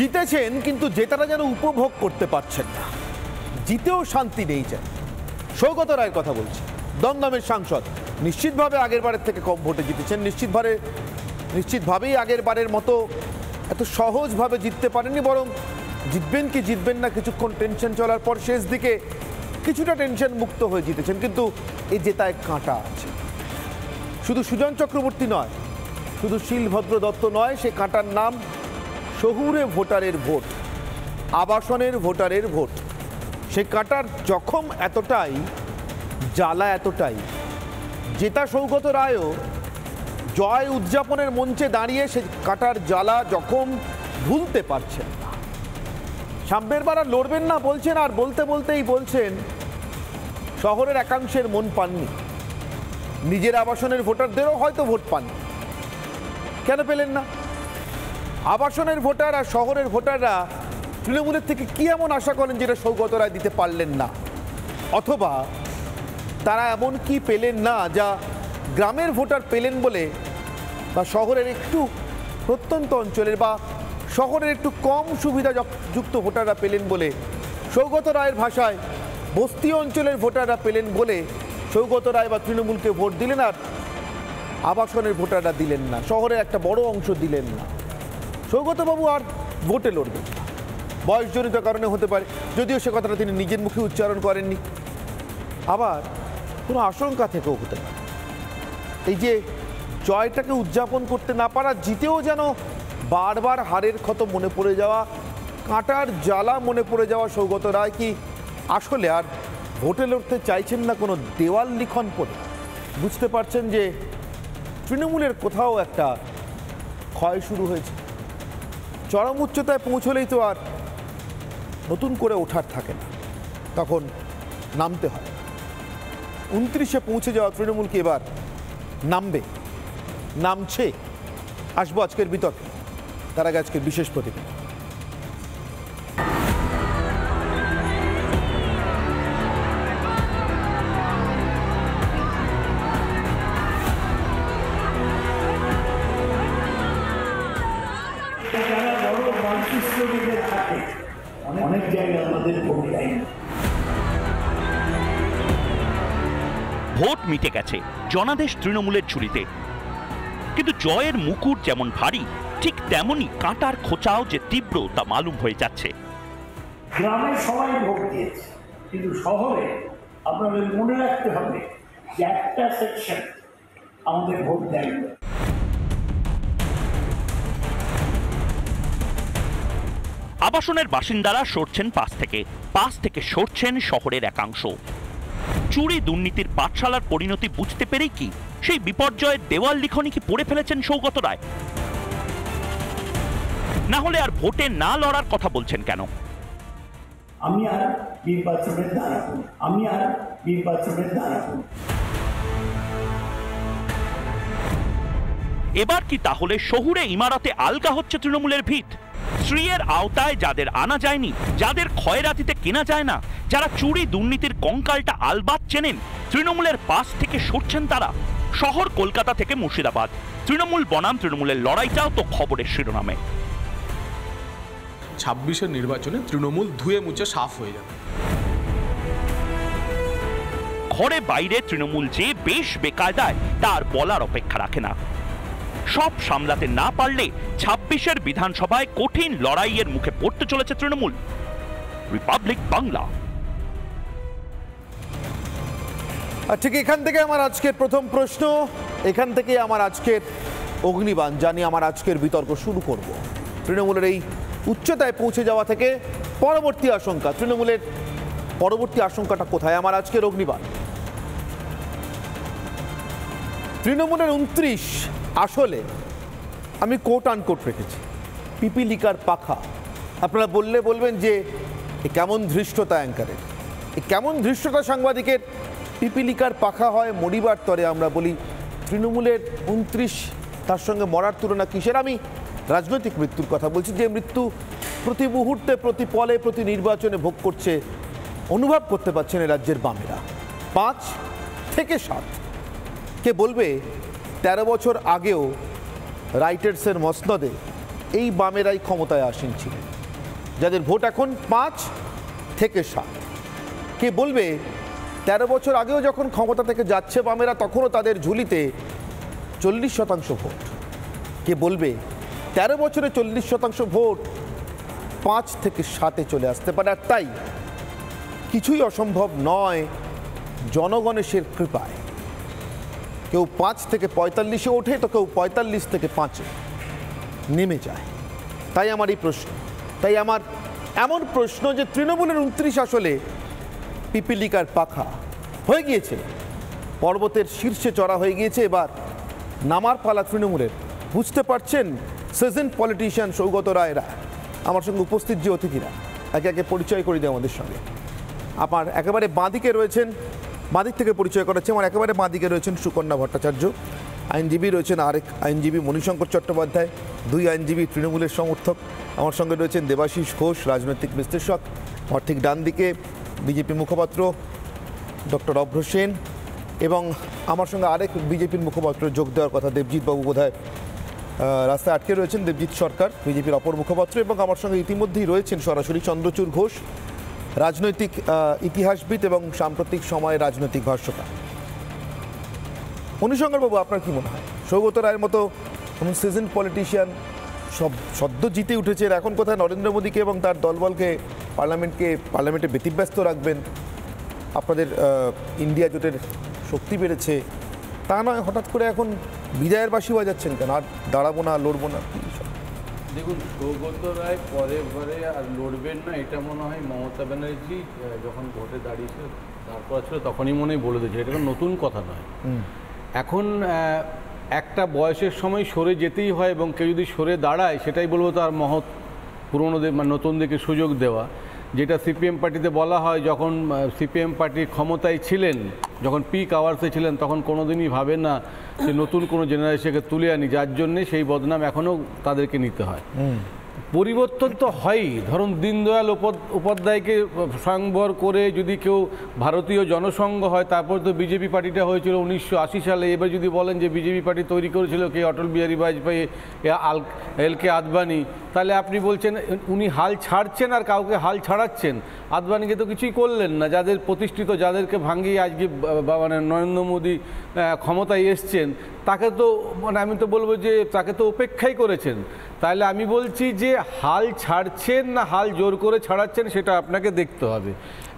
জিতেছেন কিন্তু জেতাটা যেন উপভোগ করতে পারছেন না, জিতেও শান্তি নেই। যায় সৌগত রায়ের কথা বলছি, দমদমের সাংসদ, নিশ্চিতভাবে আগের বারের থেকে কম ভোটে জিতেছেন। নিশ্চিতভাবেই আগের বারের মতো এত সহজভাবে জিততে পারেননি, বরং জিতবেন কি জিতবেন না কিছুক্ষণ টেনশন চলার পর শেষ দিকে কিছুটা টেনশন মুক্ত হয়ে জিতেছেন। কিন্তু এই জেতায় কাঁটা আছে। শুধু সুজন চক্রবর্তী নয়, শুধু শিলভদ্র দত্ত নয়, সে কাঁটার নাম শহুরে ভোটারের ভোট, আবাসনের ভোটারের ভোট। সে কাঁটার জখম এতটাই, জ্বালা এতটাই, জেতা সৌগত রায়ও জয় উদযাপনের মঞ্চে দাঁড়িয়ে সে কাঁটার জ্বালা জখম ভুলতে পারছেন না। সামনের বার আর লড়বেন না বলছেন, আর বলতে বলতেই বলছেন শহরের একাংশের মন পাননি, নিজের আবাসনের ভোটারদেরও হয়তো ভোট পাননি। কেন পেলেন না? আবাসনের ভোটার আর শহরের ভোটাররা তৃণমূলের থেকে কি এমন আশা করেন যেটা সৌগত রায় দিতে পারলেন না? অথবা তারা এমন কি পেলেন না যা গ্রামের ভোটার পেলেন বলে, বা শহরের একটু প্রত্যন্ত অঞ্চলের বা শহরের একটু কম সুবিধাযুক্ত ভোটাররা পেলেন বলে, সৌগত রায়ের ভাষায় বস্তি অঞ্চলের ভোটাররা পেলেন বলে সৌগত রায় বা তৃণমূলকে ভোট দিলেন, আর আবাসনের ভোটাররা দিলেন না, শহরের একটা বড় অংশ দিলেন না। সৌগতবাবু আর ভোটে লড়বেন না, বয়সজনিত কারণে হতে পারে, যদিও সে কথাটা তিনি নিজের মুখে উচ্চারণ করেননি। আবার কোনো আশঙ্কা থেকেও হতে পারে। এই যে জয়টাকে উদযাপন করতে না পারা, জিতেও যেন বারবার হারের ক্ষত মনে পড়ে যাওয়া, কাঁটার জ্বালা মনে পড়ে যাওয়া সৌগত রায় কি আসলে আর ভোটে লড়তে চাইছেন না কোনো দেওয়াল লিখন পড়ে? বুঝতে পারছেন যে তৃণমূলের কোথাও একটা ক্ষয় শুরু হয়েছে। চরম উচ্চতায় পৌঁছলেই তো আর নতুন করে ওঠার থাকে না, তখন নামতে হয়। 29-এ পৌঁছে যাওয়া তৃণমূলকে এবার নামছে। আসবো আজকের বিতর্কে, তার আগে আজকের বিশেষ প্রতিবেদন। অনেক জায়গায় আমাদের ভোট মিটে গেছে জনাদেশ তৃণমূলের ঝুড়িতে, কিন্তু জয়ের মুকুট যেমন ভারী, ঠিক তেমনি কাঁটার খোঁচাও যে তীব্র তা মালুম হয়ে যাচ্ছে। গ্রামে সবাই ভোট দিয়েছে, কিন্তু শহরে আপনাদের মনে রাখতে হবে যে একটা সেকশন আমাদের ভোট দেয়। আবাসনের বাসিন্দারা সরছেন পাশ থেকে সরছেন শহরের একাংশ। চুরি দুর্নীতির পাঠশালার পরিণতি বুঝতে পেরেই কি সেই বিপর্যয়ের দেওয়াল লিখনই কি পড়ে ফেলেছেন সৌগত রায়? না হলে আর ভোটে না লড়ার কথা বলছেন কেন? আমি আর নির্বাচনের দাঁড়াবো। এবার কি তাহলে শহুরে ইমারতে আলগা হচ্ছে তৃণমূলের ভিত? শ্রীয়ের আওতায় যাদের আনা যায়নি, যাদের ক্ষয়রাতিতে কেনা যায় না, যারা চুরি দুর্নীতির কঙ্কালটা আলবাত চেনেন, তৃণমূলের পাশ থেকে সরছেন তারা। শহর কলকাতা থেকে মুর্শিদাবাদ, তৃণমূল বনাম তৃণমূলের লড়াইটাও তো খবরের শিরোনামে। 26-এর নির্বাচনে তৃণমূল ধুয়ে মুছে সাফ হয়ে যাবে। ঘরে বাইরে তৃণমূল যে বেশ বেকায়দায় তার বলার অপেক্ষা রাখে না। সব সামলাতে না পারলে 26-এর বিধানসভায় কঠিন লড়াইয়ের মুখে পড়তে চলেছে তৃণমূল। রিপাবলিক বাংলা। আর ঠিক এখান থেকে আমার আজকের প্রথম প্রশ্ন, এখান থেকে আমার আজকের অগ্নিবাণ জানি আমার আজকের বিতর্ক শুরু করব। তৃণমূলের এই উচ্চতায় পৌঁছে যাওয়া থেকে পরবর্তী আশঙ্কা, তৃণমূলের পরবর্তী আশঙ্কাটা কোথায়? আমার আজকের অগ্নিবাণ, তৃণমূলের 29 আসলে আমি কোট আনকোট রেখেছি, পিপিলিকার পাখা। আপনারা বলবেন যে এ কেমন ধৃষ্টতা অ্যাঙ্কারের, এ কেমন ধৃষ্টতা সাংবাদিকের, পিপিলিকার পাখা হয় মরিবার তরে। আমরা বলি তৃণমূলের 29, তার সঙ্গে মরার তুলনা কিসের? আমি রাজনৈতিক মৃত্যুর কথা বলছি, যে মৃত্যু প্রতি মুহূর্তে, প্রতি পলে, প্রতি নির্বাচনে ভোগ করছে, অনুভব করতে পারছেন এ রাজ্যের বামেরা। 5 থেকে 7, কে বলবে 13 বছর আগেও রাইটার্সের মসনদে এই বামেরাই ক্ষমতায় আসীন ছিলেন, যাদের ভোট এখন 5 থেকে 7। কে বলবে 13 বছর আগেও যখন ক্ষমতা থেকে যাচ্ছে বামেরা, তখনও তাদের ঝুলিতে 40% ভোট। কে বলবে 13 বছরে 40% ভোট 5 থেকে 7-এ চলে আসতে পারে। আর তাই কিছুই অসম্ভব নয় জনগণের কৃপায়। কেউ 5 থেকে 45-এ ওঠে, তো কেউ 45 থেকে 5-এ নেমে যায়। তাই আমার এই প্রশ্ন, তাই আমার এমন প্রশ্ন যে তৃণমূলের 29 আসলে পিপিলিকার পাখা হয়ে গিয়েছে, পর্বতের শীর্ষে চড়া হয়ে গিয়েছে, এবার নামার পালা তৃণমূলের। বুঝতে পারছেন সিজন পলিটিশিয়ান সৌগত রায়রা? আমার সঙ্গে উপস্থিত যে অতিথিরা, একে একে পরিচয় করে দেয় আমাদের সঙ্গে। আমার একেবারে বাঁদিকে রয়েছেন, বাঁদিক থেকে পরিচয় করাচ্ছে, আমার একেবারে বাঁদিকে রয়েছেন সুকন্যা ভট্টাচার্য, আইনজীবী, রয়েছেন আরেক আইনজীবী মণিশঙ্কর চট্টোপাধ্যায়, 2 আইনজীবী তৃণমূলের সমর্থক। আমার সঙ্গে রয়েছেন দেবাশিস ঘোষ, রাজনৈতিক বিশ্লেষক। আমার ঠিক ডান দিকে বিজেপি মুখপাত্র ডক্টর অভ্র সেন, এবং আমার সঙ্গে আরেক বিজেপির মুখপাত্র যোগ দেওয়ার কথা, দেবজিৎ বাবু বোধহয় রাস্তায় আটকে রয়েছেন, দেবজিৎ সরকার বিজেপির অপর মুখপাত্র। এবং আমার সঙ্গে ইতিমধ্যেই রয়েছেন সরাসরি চন্দ্রচূড় ঘোষ, রাজনৈতিক ইতিহাসবিদ এবং সাম্প্রতিক সময়ে রাজনৈতিক ভাষ্যকার। মণিশঙ্করবাবু, আপনার কি মনে হয় সৌগত রায়ের মতো সিজন পলিটিশিয়ান সদ্য জিতে উঠেছে, এখন কোথায় নরেন্দ্র মোদীকে এবং তার দলবলকে পার্লামেন্টে ব্যতিব্যস্ত রাখবেন? আপনাদের ইন্ডিয়া জোটের শক্তি বেড়েছে, তা নয় হঠাৎ করে এখন বিজয়ের বাঁশি বাজাচ্ছেন কেন? আর দাঁড়াবো না, লড়বো না? দেখুন, সৌগত রায় পরে আর লড়বেন না, এটা মনে হয় মমতা ব্যানার্জি যখন ভোটে দাঁড় করা ছিল তখনই মনে হয় বলে দিয়েছে। এটা কোনো নতুন কথা নয়। এখন একটা বয়সের সময় সরে যেতেই হয়, এবং কেউ যদি সরে দাঁড়ায় সেটাই বলবো তার মহৎ, পুরনোদের মানে নতুনদেরকে সুযোগ দেওয়া। যেটা সিপিএম পার্টিতে বলা হয়, যখন সিপিএম পার্টি ক্ষমতায় ছিলেন, যখন পিক আওয়ার্সে ছিলেন, তখন কোনোদিনই ভাবেন না যে নতুন কোনো জেনারেশনকে তুলে আনি, যার জন্যে সেই বদনাম এখনও তাদেরকে নিতে হয়। পরিবর্তন তো হয়ই। ধরুন দীনদয়াল উপাধ্যায়কে স্বয়ংবর করে যদি কেউ ভারতীয় জনসংঘ হয়, তারপর তো বিজেপি পার্টিটা হয়েছিল 1980 সালে। এবার যদি বলেন যে বিজেপি পার্টি তৈরি করেছিল কে, অটল বিহারী বাজপেয়ী, এল.কে আদবানি, তাহলে আপনি বলছেন উনি হাল ছাড়ছেন আর কাউকে হাল ছাড়াচ্ছেন। আদবানিকে তো কিছুই করলেন না, যাদের প্রতিষ্ঠিত, যাদেরকে ভাঙিয়ে আজকে মানে নরেন্দ্র মোদী ক্ষমতায় এসছেন, তাকে তো মানে আমি তো বলবো যে তাকে তো উপেক্ষাই করেছেন। তাহলে আমি বলছি যে হাল ছাড়ছেন না হাল জোর করে ছাড়াচ্ছেন সেটা আপনাকে দেখতে হবে।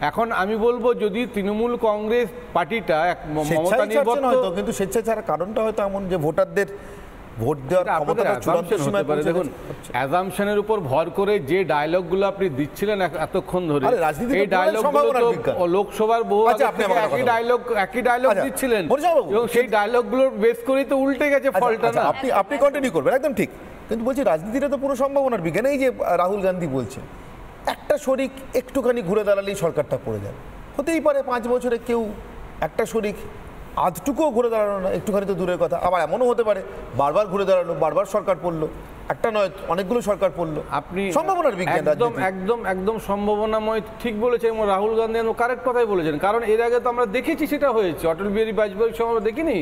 এখন আমি বলবো যদি তৃণমূল কংগ্রেস পার্টিটা মমতা নির্ভর, কিন্তু স্বেচ্ছায় ছাড়ার কারণটা হয়তো এমন যে ভোটারদের ভোট দেওয়ার ক্ষমতাটা চূড়ান্ত সীমায় পৌঁছে গেছে। দেখুন, অ্যাজাম্পশনের উপর ভর করে যে ডায়লগগুলো আপনি দিচ্ছিলেন এতক্ষণ ধরে, এই ডায়লগগুলো তো লোকসভার বহু একই ডায়লগ দিচ্ছিলেন, এবং সেই ডায়লগগুলোর বেস করেই তো উল্টে গেছে ফলটা। না, আপনি কন্টিনিউ করবেন, একদম ঠিক। কিন্তু বলছি রাজনীতিটা তো পুরো সম্ভাবনার বিজ্ঞান। এই যে রাহুল গান্ধী বলছে একটা শরিক একটুখানি ঘুরে দাঁড়ালেই সরকারটা পড়ে যাবে, হতেই পারে 5 বছরে কেউ একটা শরিক আধটুকুও ঘুরে দাঁড়ানো না, একটুখানি তো দূরের কথা। আবার এমনও হতে পারে বারবার ঘুরে দাঁড়ানো, বারবার সরকার পড়লো, একটা নয় অনেকগুলো সরকার পড়লো। আপনি সম্ভাবনার বিজ্ঞান, একদম সম্ভাবনাময়, ঠিক বলেছেন। এবং রাহুল গান্ধী কারেক্ট কথাই বলেছেন, কারণ এর আগে তো আমরা দেখেছি সেটা হয়েছে। অটল বিহারী বাজপেয়ীর সময় আমরা দেখিনি,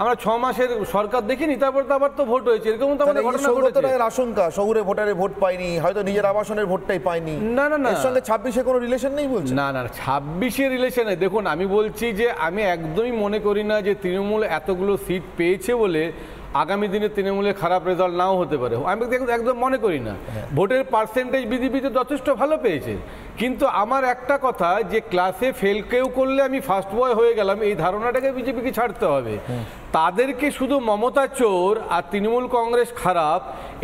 আমরা 6 মাসের সরকার দেখিনি, তারপর তো আবার তো ভোট হয়েছে, এরকম তো আমাদের ঘটনা ঘটেছে। আশঙ্কা শহুরে ভোটারে ভোট পায়নি, হয়তো নিজের আবাসনের ভোটটাই পায়নি। না, এর সঙ্গে 26-এ কোনো রিলেশন নেই বলছে। না, 26-এর রিলেশনে দেখুন, আমি বলছি যে আমি একদমই মনে করি না যে তৃণমূল এতগুলো সিট পেয়েছে বলে আগামী দিনে তৃণমূলের খারাপ রেজাল্ট নাও হতে পারে। আমি একদম মনে করি না। ভোটের পার্সেন্টেজ বিজেপিতে যথেষ্ট ভালো পেয়েছে, কিন্তু আমার একটা কথা যে ক্লাসে ফেল কেউ করলে আমি ফার্স্ট বয় হয়ে গেলাম, এই ধারণাটাকে বিজেপিকে ছাড়তে হবে। তাদেরকে শুধু মমতা চোর আর তৃণমূল কংগ্রেস খারাপ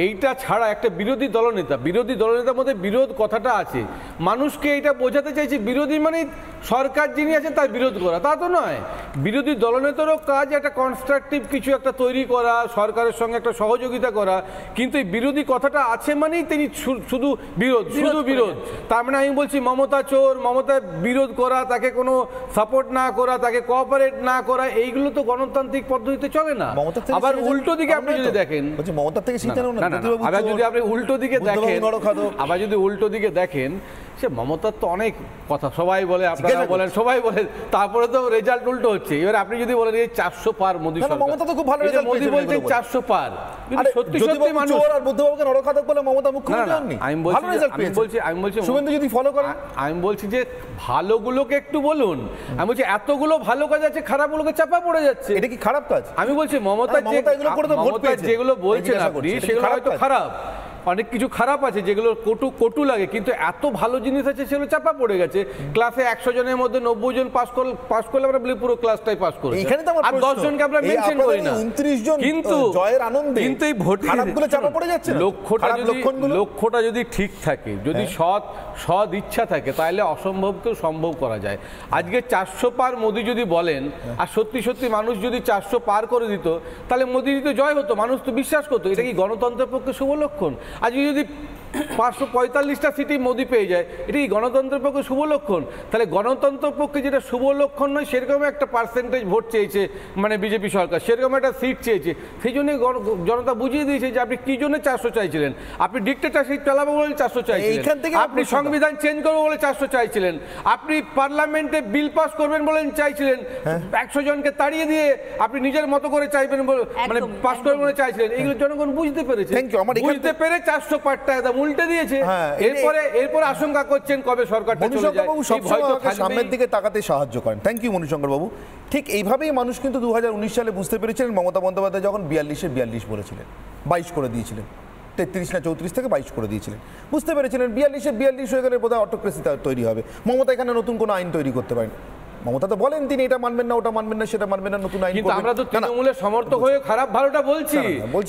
এইটা ছাড়া একটা বিরোধী দলনেতার মধ্যে বিরোধ কথাটা আছে। মানুষকে এইটা বোঝাতে চাইছে বিরোধী মানে সরকার যিনি আছেন তার বিরোধ করা, তা তো নয়। বিরোধী দলনেতারও কাজ একটা কনস্ট্রাকটিভ কিছু একটা তৈরি করা, সরকারের সঙ্গে একটা সহযোগিতা করা, কিন্তু এই বিরোধী কথাটা আছে মানেই তিনি শুধু বিরোধ। তার মানে আমি বলছি মমতা চোর, মমতা বিরোধ করা, তাকে কোনো সাপোর্ট না করা, তাকে কোঅপারেট না করা, এইগুলো তো গণতান্ত্রিক পদ্ধতিতে চলে না। আবার উল্টো দিকে আপনি যদি দেখেন, মমতা থেকে আবার যদি আপনি উল্টো দিকে দেখেন সে মমতার তো অনেক কথা সবাই বলে, আপনারা বলেন, সবাই বলেন, তারপরে তো রেজাল্ট উল্টো হচ্ছে। এবার আপনি যদি বলেন এই 400 পার মোদি সরকার, মমতা তো খুব ভালো রেজাল্ট মোদি পেয়েছেন বলছেন 400 পার, কিন্তু সত্যি সত্যি মানুষ আর বুদ্ধবাবুকে নরখাদক বলে মমতা মুখ্যমন্ত্রী হননি, ভালো রেজাল্ট পেয়েছেন। আমি বলছি শুভেন্দু যদি ফলো করেন, আমি বলছি যে ভালোগুলোকে একটু বলুন। আমি বলছি এতগুলো ভালো কাজ আছে, খারাপগুলোকে চাপা পড়ে যাচ্ছে, এটা কি খারাপ কাজ? আমি বলছি মমতার যেগুলো বলছেন আপনি সেগুলো হয়তো খারাপ, অনেক কিছু খারাপ আছে যেগুলো কটু লাগে, কিন্তু এত ভালো জিনিস আছে সেগুলো চাপা পড়ে গেছে। ক্লাসে 100 জনের মধ্যে 90 জন পাস করলে আমরা বলি পুরো ক্লাসটাই পাস করেছে, এখানে তো আমার আর 10 জনকে আমরা মেনশন করি না। 29 জন কিন্তু জয়ের আনন্দে কিন্তু এই ভোট খারাপগুলো চাপা পড়ে যাচ্ছে না। লক্ষ্যটা যদি ঠিক থাকে, যদি সৎ ইচ্ছা থাকে, তাহলে অসম্ভবকেও সম্ভব করা যায়। আজকে 400 পার মোদি যদি বলেন, আর সত্যি সত্যি মানুষ যদি 400 পার করে দিত, তাহলে মোদি তো জয় হতো, মানুষ তো বিশ্বাস করতো। এটা কি গণতন্ত্রের পক্ষে শুভ লক্ষণ? আজকে যদি 545টা সিটি মোদি পেয়ে যায়, এটা কি গণতন্ত্রের পক্ষে শুভ লক্ষণ? তাহলে গণতন্ত্রের পক্ষে যেটা শুভ লক্ষণ নয়, সেরকম একটা পার্সেন্টেজ ভোট চেয়েছে মানে বিজেপি সরকার, সেরকম একটা সিট চেয়েছে। সেই জন্যই জনতা বুঝিয়ে দিয়েছে যে আপনি কি জন্য 400 চাইছিলেন। আপনি ডিক্টেটরশিপ চালাবো বলে 400 চাইছিলেন, আপনি সংবিধান চেঞ্জ করবো বলে 400 চাইছিলেন, আপনি পার্লামেন্টে বিল পাস করবেন বলে চাইছিলেন, 100 জনকে তাড়িয়ে দিয়ে আপনি নিজের মতো করে চাইবেন বলে, মানে পাস করবেন বলে চাইছিলেন। এগুলো জনগণ বুঝতে পেরেছে, বুঝতে পেরে 400 পারটা একদম উল্টে দিয়েছে। এরপরে আশঙ্কা করছেন কবে সরকারটা চলে যায়। সামনের দিকে তাকাতে সাহায্য করেন। থ্যাংক ইউ মণিশঙ্কর বাবু। ঠিক এইভাবেই মানুষ কিন্তু 2019 সালে বুঝতে পেরেছিলেন মমতা বন্দ্যোপাধ্যায় যখন 42-এ 42 বলেছিলেন, 22 করে দিয়েছিলেন, 33 না 34 থেকে 22 করে দিয়েছিলেন, বুঝতে পেরেছিলেন 42-এ 42 হয়ে গেলে বোধহয় অটোক্রেসি তৈরি হবে। মমতা এখানে নতুন কোনো আইন তৈরি করতে পারেন। মমতা তো বলেন তিনি এটা মানবেন না, ওটা মানবেন না, সেটা মানবেন না, নতুন আইন। কিন্তু আমরা তো তৃণমূলের সমর্থক হয়ে খারাপ ভালোটা বলছি,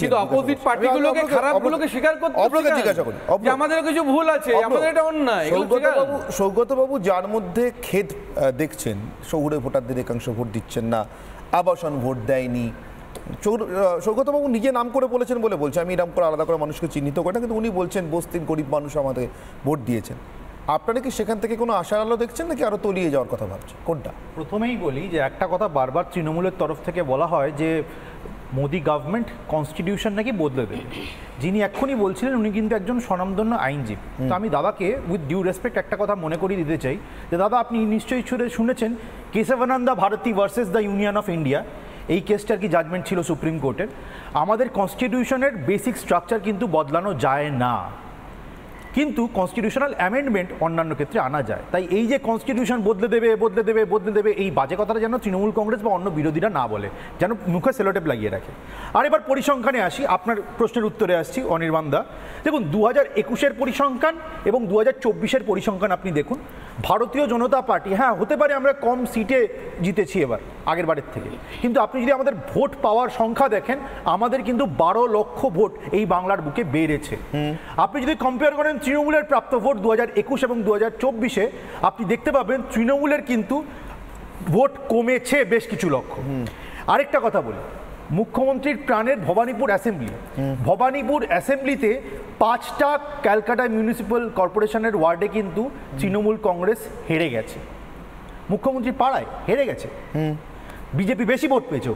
কিন্তু অপোজিট পার্টিগুলোকে খারাপগুলোকে স্বীকার করতে আপনাকে জিজ্ঞাসা করি, আমাদের কিছু ভুল আছে, আমাদের এটা অন্যায়। সৌগত বাবু যার মধ্যে খেদ দেখছেন, শহুরে ভোটারদের একাংশ ভোট দিচ্ছেন না, আবাসন ভোট দেয়নি, সৌগতবাবু নিজে নাম করে বলেছেন বলে বলছে, আমি নাম করে আলাদা করে মানুষকে চিহ্নিত করি না, কিন্তু উনি বলছেন বস্তির গরিব মানুষ আমাদের ভোট দিয়েছেন। আপনারা কি সেখান থেকে কোনো আশার আলো দেখছেন নাকি আরো তলিয়ে যাওয়ার কথা ভাবছেন? কোনটা? প্রথমেই বলি যে একটা কথা বারবার তৃণমূলের তরফ থেকে বলা হয় যে মোদি গভর্নমেন্ট কনস্টিটিউশন নাকি বদলে দেবে। যিনি এক্ষুনি বলছিলেন উনি কিন্তু একজন স্বনামধন্য আইনজীবী। তো আমি দাদাকে উইথ ডিউ রেসপেক্ট একটা কথা মনে করিয়ে দিতে চাই যে দাদা আপনি নিশ্চয়ই শুনেছেন Keshavananda Bharati versus the Union of India, এই কেসটার কি জাজমেন্ট ছিল সুপ্রিম কোর্টের। আমাদের কনস্টিটিউশনের বেসিক স্ট্রাকচার কিন্তু বদলানো যায় না, কিন্তু কনস্টিটিউশনাল অ্যামেন্ডমেন্ট অন্যান্য ক্ষেত্রে আনা যায়। তাই এই যে কনস্টিটিউশন বদলে দেবে এই বাজে কথাটা যেন তৃণমূল কংগ্রেস বা অন্য বিরোধীরা না বলে, যেন মুখে সেলোটেপ লাগিয়ে রাখে। আর এবার পরিসংখ্যানে আসি, আপনার প্রশ্নের উত্তরে আসছি অনির্বাণ দা। দেখুন 2021-এর পরিসংখ্যান এবং 2024-এর পরিসংখ্যান আপনি দেখুন। ভারতীয় জনতা পার্টি, হ্যাঁ হতে পারে আমরা কম সিটে জিতেছি এবার আগের বারের থেকে, কিন্তু আপনি যদি আমাদের ভোট পাওয়ার সংখ্যা দেখেন, আমাদের কিন্তু 12 লক্ষ ভোট এই বাংলার বুকে বেড়েছে। আপনি যদি কম্পেয়ার করেন তৃণমূলের প্রাপ্ত ভোট 2021 এবং 2024-এ, আপনি দেখতে পাবেন তৃণমূলের কিন্তু ভোট কমেছে বেশ কিছু লক্ষ। আরেকটা কথা বলি, মুখ্যমন্ত্রীর প্রাণের ভবানীপুর অ্যাসেম্বলিতে 5টা ক্যালকাটা মিউনিসিপ্যাল কর্পোরেশনের ওয়ার্ডে কিন্তু তৃণমূল কংগ্রেস হেরে গেছে, মুখ্যমন্ত্রীর পাড়ায় হেরে গেছে, বিজেপি বেশি ভোট পেয়েছে।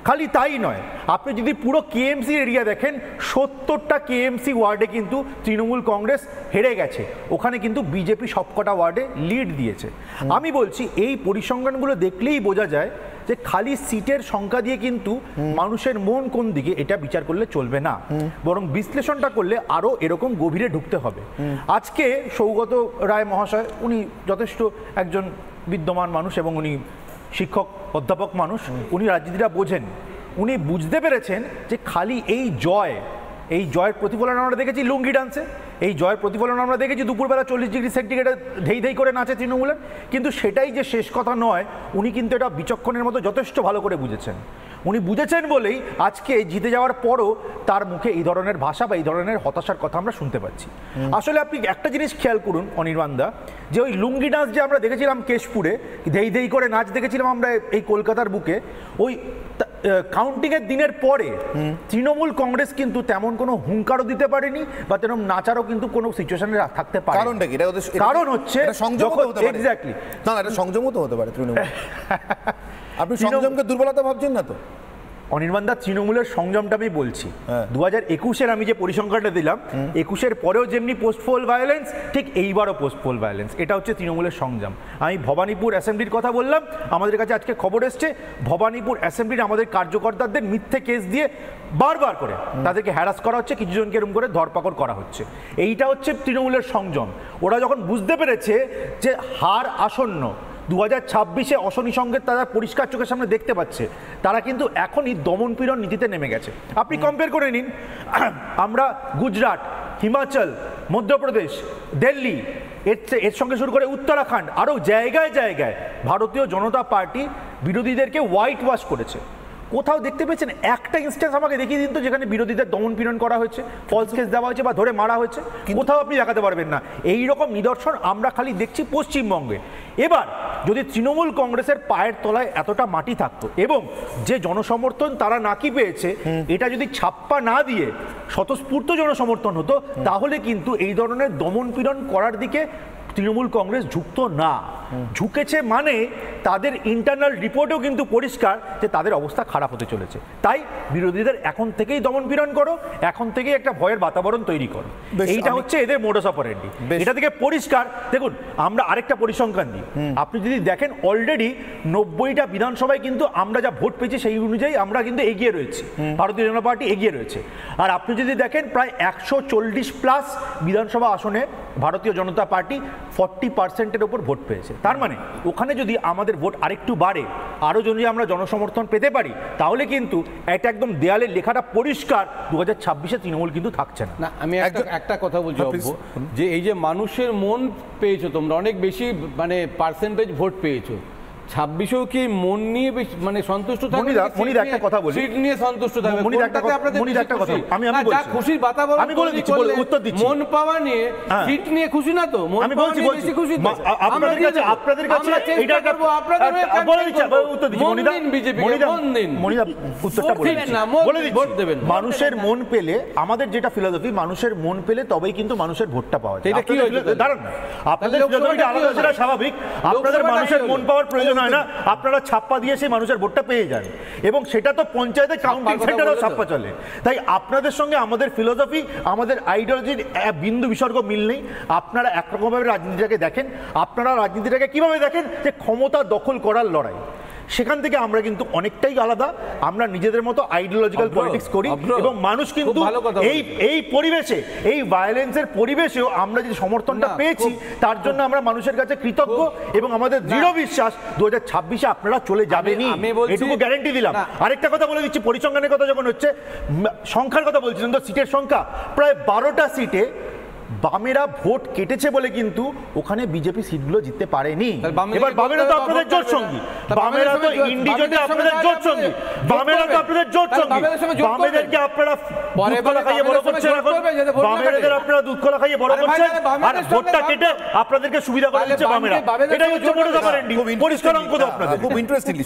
খালি তাই নয়, আপনি যদি পুরো কেএমসি এরিয়া দেখেন, 70টা কেএমসি ওয়ার্ডে কিন্তু তৃণমূল কংগ্রেস হেরে গেছে, ওখানে কিন্তু বিজেপি সবকটা ওয়ার্ডে লিড দিয়েছে। আমি বলছি এই পরিসংখ্যানগুলো দেখলেই বোঝা যায় যে খালি সিটের সংখ্যা দিয়ে কিন্তু মানুষের মন কোন দিকে এটা বিচার করলে চলবে না, বরং বিশ্লেষণটা করলে আরো এরকম গভীরে ঢুকতে হবে। আজকে সৌগত রায় মহাশয়, উনি যথেষ্ট একজন বিদ্যমান মানুষ এবং উনি শিক্ষক অধ্যাপক মানুষ, উনি রাজনীতিটা বোঝেন। উনি বুঝতে পেরেছেন যে খালি এই জয়ের প্রতিফলন আমরা দেখেছি লুঙ্গি ডান্সে, এই জয়ের প্রতিফলন আমরা দেখেছি দুপুরবেলা 40 ডিগ্রি সেন্টিগ্রেডে ধেই করে নাচে তৃণমূলের, কিন্তু সেটাই যে শেষ কথা নয়। উনি কিন্তু এটা বিচক্ষণের মতো যথেষ্ট ভালো করে বুঝেছেন। উনি বুঝেছেন বলেই আজকে জিতে যাওয়ার পরও তার মুখে এই ধরনের ভাষা বা এই ধরনের হতাশার কথা আমরা শুনতে পাচ্ছি। আসলে আপনি একটা জিনিস খেয়াল করুন অনির্বাণদা, যে ওই লুঙ্গি ডান্স যে আমরা দেখেছিলাম কেশপুরে, ধেই করে নাচ দেখেছিলাম আমরা এই কলকাতার বুকে, ওই কাউন্টিংয়ের দিনের পরে তৃণমূল কংগ্রেস কিন্তু তেমন কোনো হুঙ্কারও দিতে পারেনি বা তেমন নাচারও কিন্তু কোনো সিচুয়েশনে থাকতে পারে। কারণটা কি? কারণ হচ্ছে এক্স্যাক্টলি না, এটা সংযমও তো হতে পারে তৃণমূল। আপনি সংযমকে দুর্বলতা ভাবছেন না তো? অনির্বাণদা তৃণমূলের সংযমটা আমি বলছি 2021-এর আমি যে পরিসংখ্যানটা দিলাম 21-এর পরেও যেমনি পোস্টপোল ভায়োলেন্স ঠিক এইবারও পোস্টপোল ভায়োলেন্স, এটা হচ্ছে তৃণমূলের সংযম। আমি ভবানীপুর অ্যাসেম্বলির কথা বললাম, আমাদের কাছে আজকে খবর এসছে ভবানীপুর অ্যাসেম্বলির আমাদের কার্যকর্তাদের মিথ্যে কেস দিয়ে বারবার করে তাদেরকে হ্যারাস করা হচ্ছে, কিছু জনকে এরকম করে ধরপাকড় করা হচ্ছে। এইটা হচ্ছে তৃণমূলের সংযম। ওরা যখন বুঝতে পেরেছে যে হার আসন্ন, 2026-এ অশনি সংঘের তারা পরিষ্কার চোখের সামনে দেখতে পাচ্ছে, তারা কিন্তু এখনই দমনপীড়ন নীতিতে নেমে গেছে। আপনি কম্পেয়ার করে নিন, আমরা গুজরাট, হিমাচল, মধ্যপ্রদেশ, দিল্লি, এর সঙ্গে শুরু করে উত্তরাখণ্ড, আরও জায়গায় জায়গায় ভারতীয় জনতা পার্টি বিরোধীদেরকে হোয়াইট ওয়াশ করেছে। কোথাও দেখতে পেয়েছেন একটা ইনস্ট্যান্স আমাকে দেখিয়ে দিন তো যেখানে বিরোধীদের দমন পীড়ন করা হয়েছে, ফলস কেস দেওয়া হয়েছে বা ধরে মারা হয়েছে? কোথাও আপনি দেখাতে পারবেন না। এই রকম নিদর্শন আমরা খালি দেখছি পশ্চিমবঙ্গে। এবার যদি তৃণমূল কংগ্রেসের পায়ের তলায় এতটা মাটি থাকতো এবং যে জনসমর্থন তারা নাকি পেয়েছে এটা যদি ছাপ্পা না দিয়ে স্বতঃস্ফূর্ত জনসমর্থন হতো, তাহলে কিন্তু এই ধরনের দমন পীড়ন করার দিকে তৃণমূল কংগ্রেস ঝুঁকতো না। ঝুঁকেছে মানে তাদের ইন্টারনাল রিপোর্টেও কিন্তু পরিষ্কার যে তাদের অবস্থা খারাপ হতে চলেছে। তাই বিরোধীদের এখন থেকেই দমন পীড়ন করো, এখন থেকেই একটা ভয়ের বাতাবরণ তৈরি করো। এইটা হচ্ছে এদের মোডাস অপারেন্ডি। এটা থেকে পরিষ্কার দেখুন, আমরা আরেকটা পরিসংখ্যান দিই। আপনি যদি দেখেন অলরেডি 90টা বিধানসভায় কিন্তু আমরা যা ভোট পেয়েছি সেই অনুযায়ী আমরা কিন্তু এগিয়ে রয়েছি, ভারতীয় জনতা পার্টি এগিয়ে রয়েছে। আর আপনি যদি দেখেন প্রায় 140+ বিধানসভা আসনে ভারতীয় জনতা পার্টি 40%-এর ওপর ভোট পেয়েছে। তার মানে ওখানে যদি আমাদের ভোট আরেকটু বাড়ে, আরও যদি আমরা জনসমর্থন পেতে পারি, তাহলে কিন্তু এটা একদম দেয়ালের লেখাটা পরিষ্কার 2026-এ তৃণমূল কিন্তু থাকছে না। আমি একটা কথা বলছি যে এই যে মানুষের মন পেয়েছো তোমরা, অনেক বেশি মানে পার্সেন্টেজ ভোট পেয়েছো, 26-এও কি মন নিয়ে মানে সন্তুষ্ট থাকবে? মনিদা একটা কথা বলি, সিট নিয়ে সন্তুষ্ট থাকবে। মনিদা একটা কথা আমি বলছি, খুশির বাতাবরণ আমি বলে দিচ্ছি, উত্তর দিচ্ছি। মন পাওয়া নিয়ে সিট নিয়ে খুশি না তো? আমি বলছি খুশি আপনাদের কাছে এইটা বলে দিচ্ছি, উত্তর দিচ্ছি। মনিদা উত্তরটা বলে দিচ্ছি। মানুষের মন পেলে, আমাদের যেটা ফিলোসফি, মানুষের মন পেলে তবেই কিন্তু মানুষের ভোটটা পাওয়া যায়। এটা কি দাঁড়ান না, আপনাদের ফিলোসফিটা আলাদা, সেটা স্বাভাবিক। আপনাদের মানুষের মন পাওয়ার প্রয়োজন হয় না, আপনারা ছাপ্পা দিয়ে সেই মানুষের ভোটটা পেয়ে যান, এবং সেটা তো পঞ্চায়েতে কাউন্টিং সেন্টারেও ছাপ্পা চলে। তাই আপনাদের সঙ্গে আমাদের ফিলোসফি, আমাদের আইডিওলজির বিন্দু বিসর্গ মিল নেই। আপনারা একরকমভাবে রাজনীতিটাকে দেখেন। আপনারা রাজনীতিটাকে কিভাবে দেখেন? যে ক্ষমতা দখল করার লড়াই। সেখান থেকে আমরা কিন্তু অনেকটাই আলাদা। আমরা নিজেদের মতো আইডিওলজিক্যাল পলিটিক্স করি, এবং মানুষ কিন্তু এই পরিবেশে, এই ভায়োলেন্সের পরিবেশেও আমরা যে সমর্থনটা পেয়েছি তার জন্য আমরা মানুষের কাছে কৃতজ্ঞ, এবং আমাদের দৃঢ় বিশ্বাস 2026-এ আপনারা চলে যাবেনই, এটুকু গ্যারেন্টি দিলাম। আরেকটা কথা বলে দিচ্ছি, পরিসংখ্যানের কথা যখন হচ্ছে, সংখ্যার কথা বলছিলেন তো, সিটের সংখ্যা প্রায় 12টা সিটে বামেরা ভোট কেটেছে বলে কিন্তু ওখানে বিজেপি সিটগুলো জিততে পারেনি। এবার বামেরা তো আপনাদের জোট সঙ্গী, বামেরা তো ইন্ডিজোটে আপনাদের জোট সঙ্গী, বামেরা তো আপনাদের জোট সঙ্গী। বামেদেরকে আপনারা দুধ কলা খাইয়ে বড় করছেন, এখন বামেদের আপনারা দুধ কলা খাইয়ে বড় করছেন, আর ভোটটা কেটে আপনাদেরকে সুবিধা করে দিচ্ছে বামেরা। এটাই হচ্ছে বড় ব্যাপারেন্ডি, পরিষ্কার অঙ্ক তো আপনাদের। খুব ইন্টারেস্টিংলি